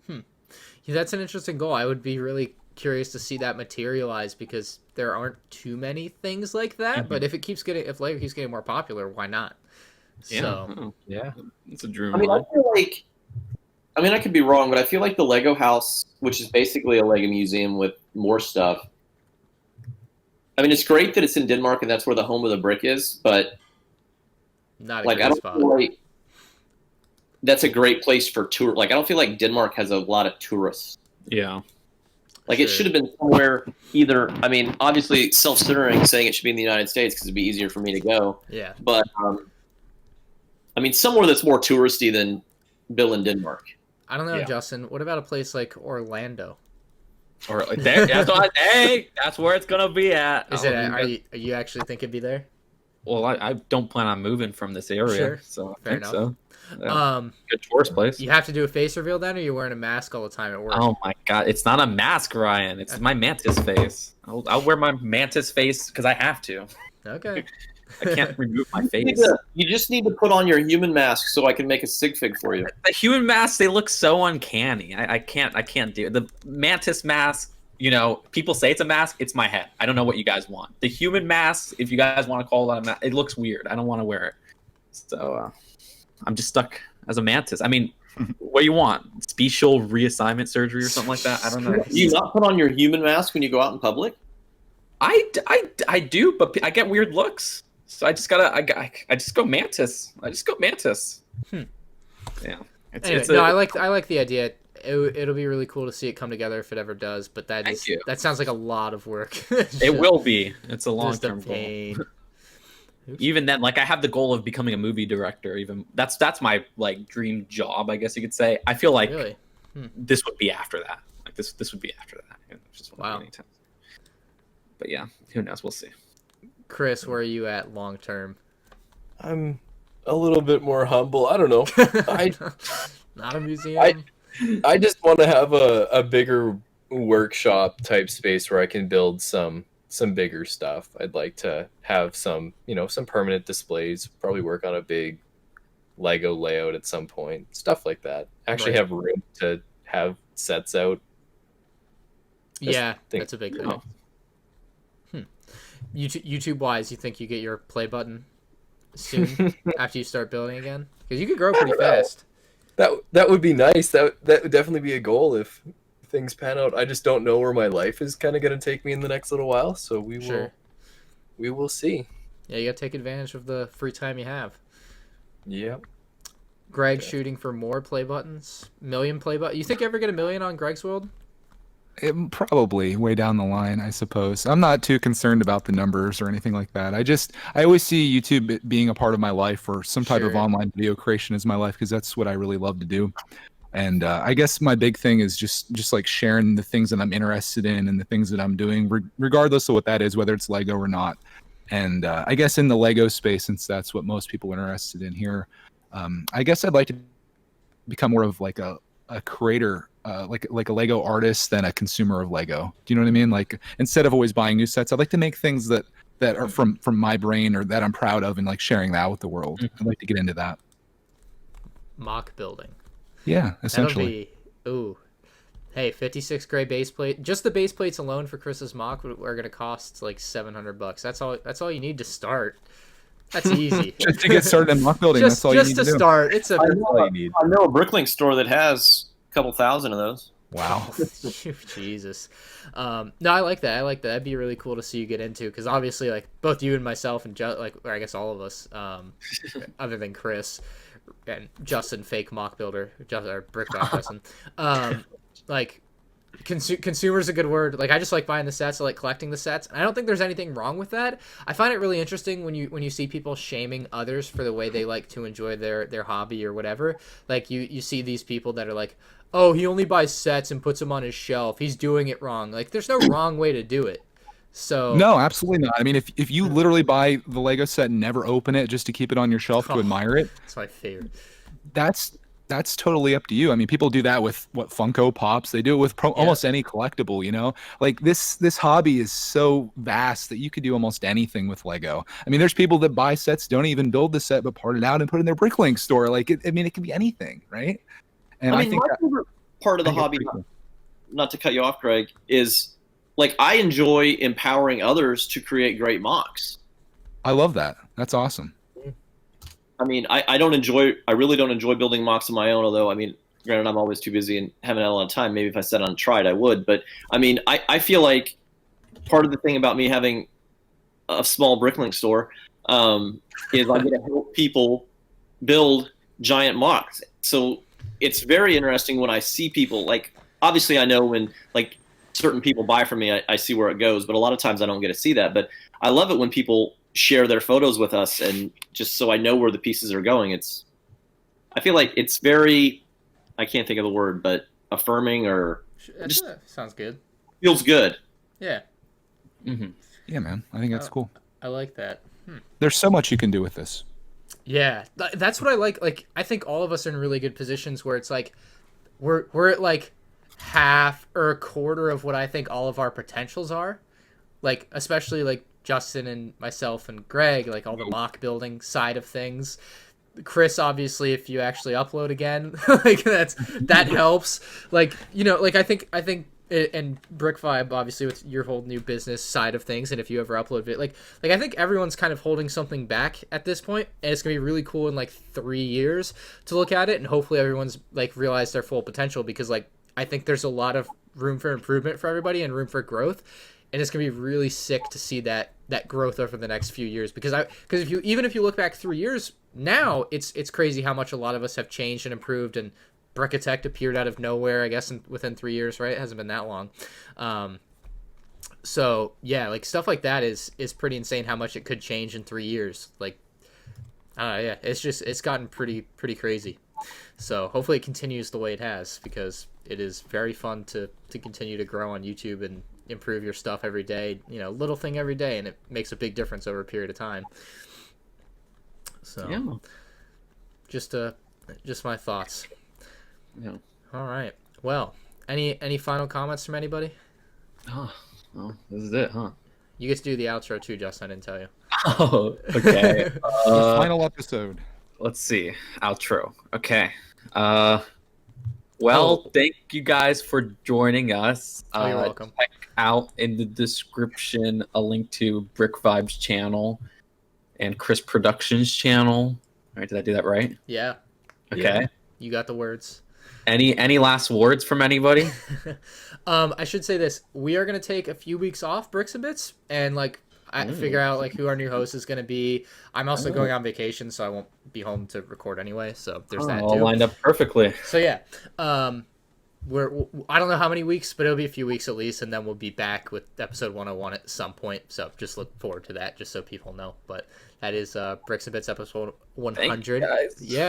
Yeah, that's an interesting goal. I would be really curious to see that materialize because there aren't too many things like that. But if Lego keeps getting more popular, why not? Yeah. So Oh, Yeah. it's a dream. I mean, I feel like, I could be wrong, but I feel like the Lego house, which is basically a Lego museum with more stuff. I mean, it's great that it's in Denmark and that's where the home of the brick is, but not a like great I don't spot. feel like that's a great place for tour. Like I don't feel like Denmark has a lot of tourists. Yeah. Like it Sure. should have been somewhere either. I mean, obviously self-centering, saying it should be in the United States because it'd be easier for me to go. Yeah. But I mean, somewhere that's more touristy than Bill in Denmark. I don't know, Yeah. Justin. What about a place like Orlando? Or there, that's where it's gonna be at. Is it? Are you actually think it'd be there? Well, I don't plan on moving from this area, Sure. so I Fair think enough. so. Yeah. Um, Good tourist place. you have to do a face reveal then, or you're wearing a mask all the time at work? Oh my god, it's not a mask, Ryan. It's my mantis face. I'll wear my mantis face because I have to. Okay. I can't remove my You face. just need to put on your human mask so I can make a sig fig for you. The human masks, they look so uncanny. I can't do it. The mantis mask, you know, people say it's a mask. It's my head. I don't know what you guys want. The human mask, if you guys want to call it a mask, it looks weird. I don't want to wear it. So I'm just stuck as a mantis. I mean, what do you want? Special reassignment surgery or something like that? I don't know. Do you not put on your human mask when you go out in public? I do, but I get weird looks. So I just gotta I just go mantis. Yeah. Anyway, no, I like the idea. It'll be really cool to see it come together if it ever does. But Thank you. that sounds like a lot of work. It will be. It's a long Just a term goal. pain. Even then, like I have the goal of becoming a movie director. Even that's my like dream job, I guess you could say. I feel like Really? this would be after that. Like this would be after that. It just won't be Wow. anytime. But yeah, who knows? We'll see. Chris, where are you at long term? I'm a little bit more humble. I don't know. Not a museum. I just want to have a bigger workshop type space where I can build some bigger stuff. I'd like to have some permanent displays, probably work on a big Lego layout at some point, stuff like that. Actually Right. have room to have sets out. Yeah, think- that's a big thing. Oh. YouTube wise, you think you get your play button soon after you start building again? Because you could grow pretty fast. That would be nice. That would definitely be a goal if things pan out. I just don't know where my life is kind of going to take me in the next little while, so Sure. we will see. Yeah, you gotta take advantage of the free time you have. Yeah. Greg shooting for more play buttons, million play button. You think you ever get 1 million on Greg's World? Probably way down the line, I suppose. I'm not too concerned about the numbers or anything like that. I always see YouTube being a part of my life, or some type of Sure. online video creation is my life, because that's what I really love to do. And I guess my big thing is just like sharing the things that I'm interested in and the things that I'm doing, regardless of what that is, whether it's Lego or not. And I guess in the Lego space, since that's what most people are interested in here, I guess I'd like to become more of like a creator, like a Lego artist than a consumer of Lego. Do you know what I mean? Like instead of always buying new sets, I'd like to make things that are from my brain or that I'm proud of, and like sharing that with the world. I'd like to get into that. MOC Building. Yeah, essentially. That'll be, ooh. Hey, 56 gray base plate. Just the base plates alone for Chris's MOC are going to cost like $700. That's all you need to start. That's easy. Just to get started in MOC building, just that's all you need to to do. start. It's a all you need. I know a Bricklink store that has a couple thousand of those. Wow. Jesus. No, I like that. That'd be really cool to see you get into, because obviously, like both you and myself and or I guess all of us, other than Chris and Justin, fake MOC builder, or Brick Vibe Justin, like consumer's a good word. Like I just like buying the sets. I like collecting the sets. And I don't think there's anything wrong with that. I find it really interesting when you see people shaming others for the way they like to enjoy their hobby or whatever. Like you see these people that are like, oh, he only buys sets and puts them on his shelf. He's doing it wrong. Like there's no wrong way to do it. So No, absolutely not. I mean, if you literally buy the Lego set and never open it just to keep it on your shelf to admire it, that's my favorite. that's that's totally up to you. I mean, people do that with what Funko Pops. They do it with almost any collectible, you know? Like this hobby is so vast that you could do almost anything with Lego. I mean, there's people that buy sets, don't even build the set, but part it out and put it in their Bricklink store. Like, I mean, it can be anything, right? And I I mean, think my favorite part of the I think hobby, that's pretty not to cut you off, Greg, is like I enjoy empowering others to create great mocks. I love that. That's awesome. I mean, I really don't enjoy building mocks on my own, although, I mean, granted, I'm always too busy and haven't had a lot of time. Maybe if I sat on tried, I would. But, I mean, I feel like part of the thing about me having a small Bricklink store is I get to help people build giant mocks. So it's very interesting when I see people, like, obviously I know when, like, certain people buy from me, I see where it goes, but a lot of times I don't get to see that. But I love it when people share their photos with us, and just so I know where the pieces are going. I feel like it's very, I can't think of the word, but affirming, or just sounds good. feels good. Yeah. Mm-hmm. Yeah, man. I think that's cool. I like that. There's so much you can do with this. Yeah, that's what I like. Like, I think all of us are in really good positions where it's like we're at like half or a quarter of what I think all of our potentials are. Like, especially like Justin and myself and Greg, like all the MOC building side of things. Chris, obviously, if you actually upload again, like that helps. Like, you know, like I think and Brick Vibe, obviously, with your whole new business side of things, and if you ever upload it, like I think everyone's kind of holding something back at this point, and it's gonna be really cool in like 3 years to look at it, and hopefully everyone's like realized their full potential, because like I think there's a lot of room for improvement for everybody and room for growth, and it's gonna be really sick to see that growth over the next few years, because if you look back 3 years now, it's crazy how much a lot of us have changed and improved, and Brickitect appeared out of nowhere, I guess, within 3 years, right? It hasn't been that long. So yeah, like stuff like that is pretty insane how much it could change in 3 years. Like, yeah, it's gotten pretty crazy. So hopefully it continues the way it has, because it is very fun to continue to grow on YouTube and improve your stuff every day, you know, little thing every day, and it makes a big difference over a period of time. So yeah, just my thoughts. Yeah. All right. Well, any final comments from anybody? Oh, well, this is it, huh? You get to do the outro too, Justin. I didn't tell you. Oh, okay. The final episode. Let's see. Outro. Okay. Well, thank you guys for joining us. You're welcome. Check out in the description a link to Brick Vibe's channel and Krisproductions channel. All right, did I do that right? Yeah. Okay. Yeah. You got the words. Any last words from anybody? I should say this. We are going to take a few weeks off, Bricks and Bits, and like figure out like who our new host is going to I I'm also going on vacation, so I won't be home to record anyway, so there's that all too. lined up perfectly. So yeah. I don't know how many weeks, but it'll be a few weeks at least, and then we'll be back with episode 101 at some point. So just look forward to that, just so people know. But that is Bricks and Bits episode 100.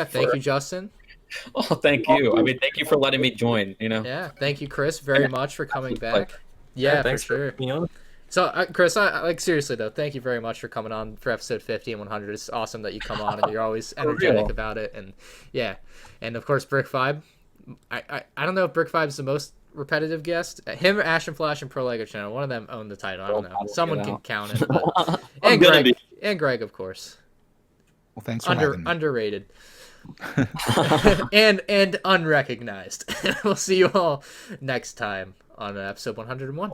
Thank you, Justin. Oh, thank you. I mean, thank you for letting me join. You know. Yeah, thank you, Chris, very much for coming back. Yeah, thanks for sure. For, you know. So, Chris, I like seriously though, thank you very much for coming on for episode 50 and 100. It's awesome that you come on and you're always energetic about it, and yeah, and of course Brick Vibe. I don't know if Brick Vibe's the most repetitive guest. Him, Ash and Flash, and Pro Lego Channel. One of them own the title. I don't know. Someone can count it. But... and Greg, of course. Well, thanks for having me. Underrated. and unrecognized. We'll see you all next time on episode 101.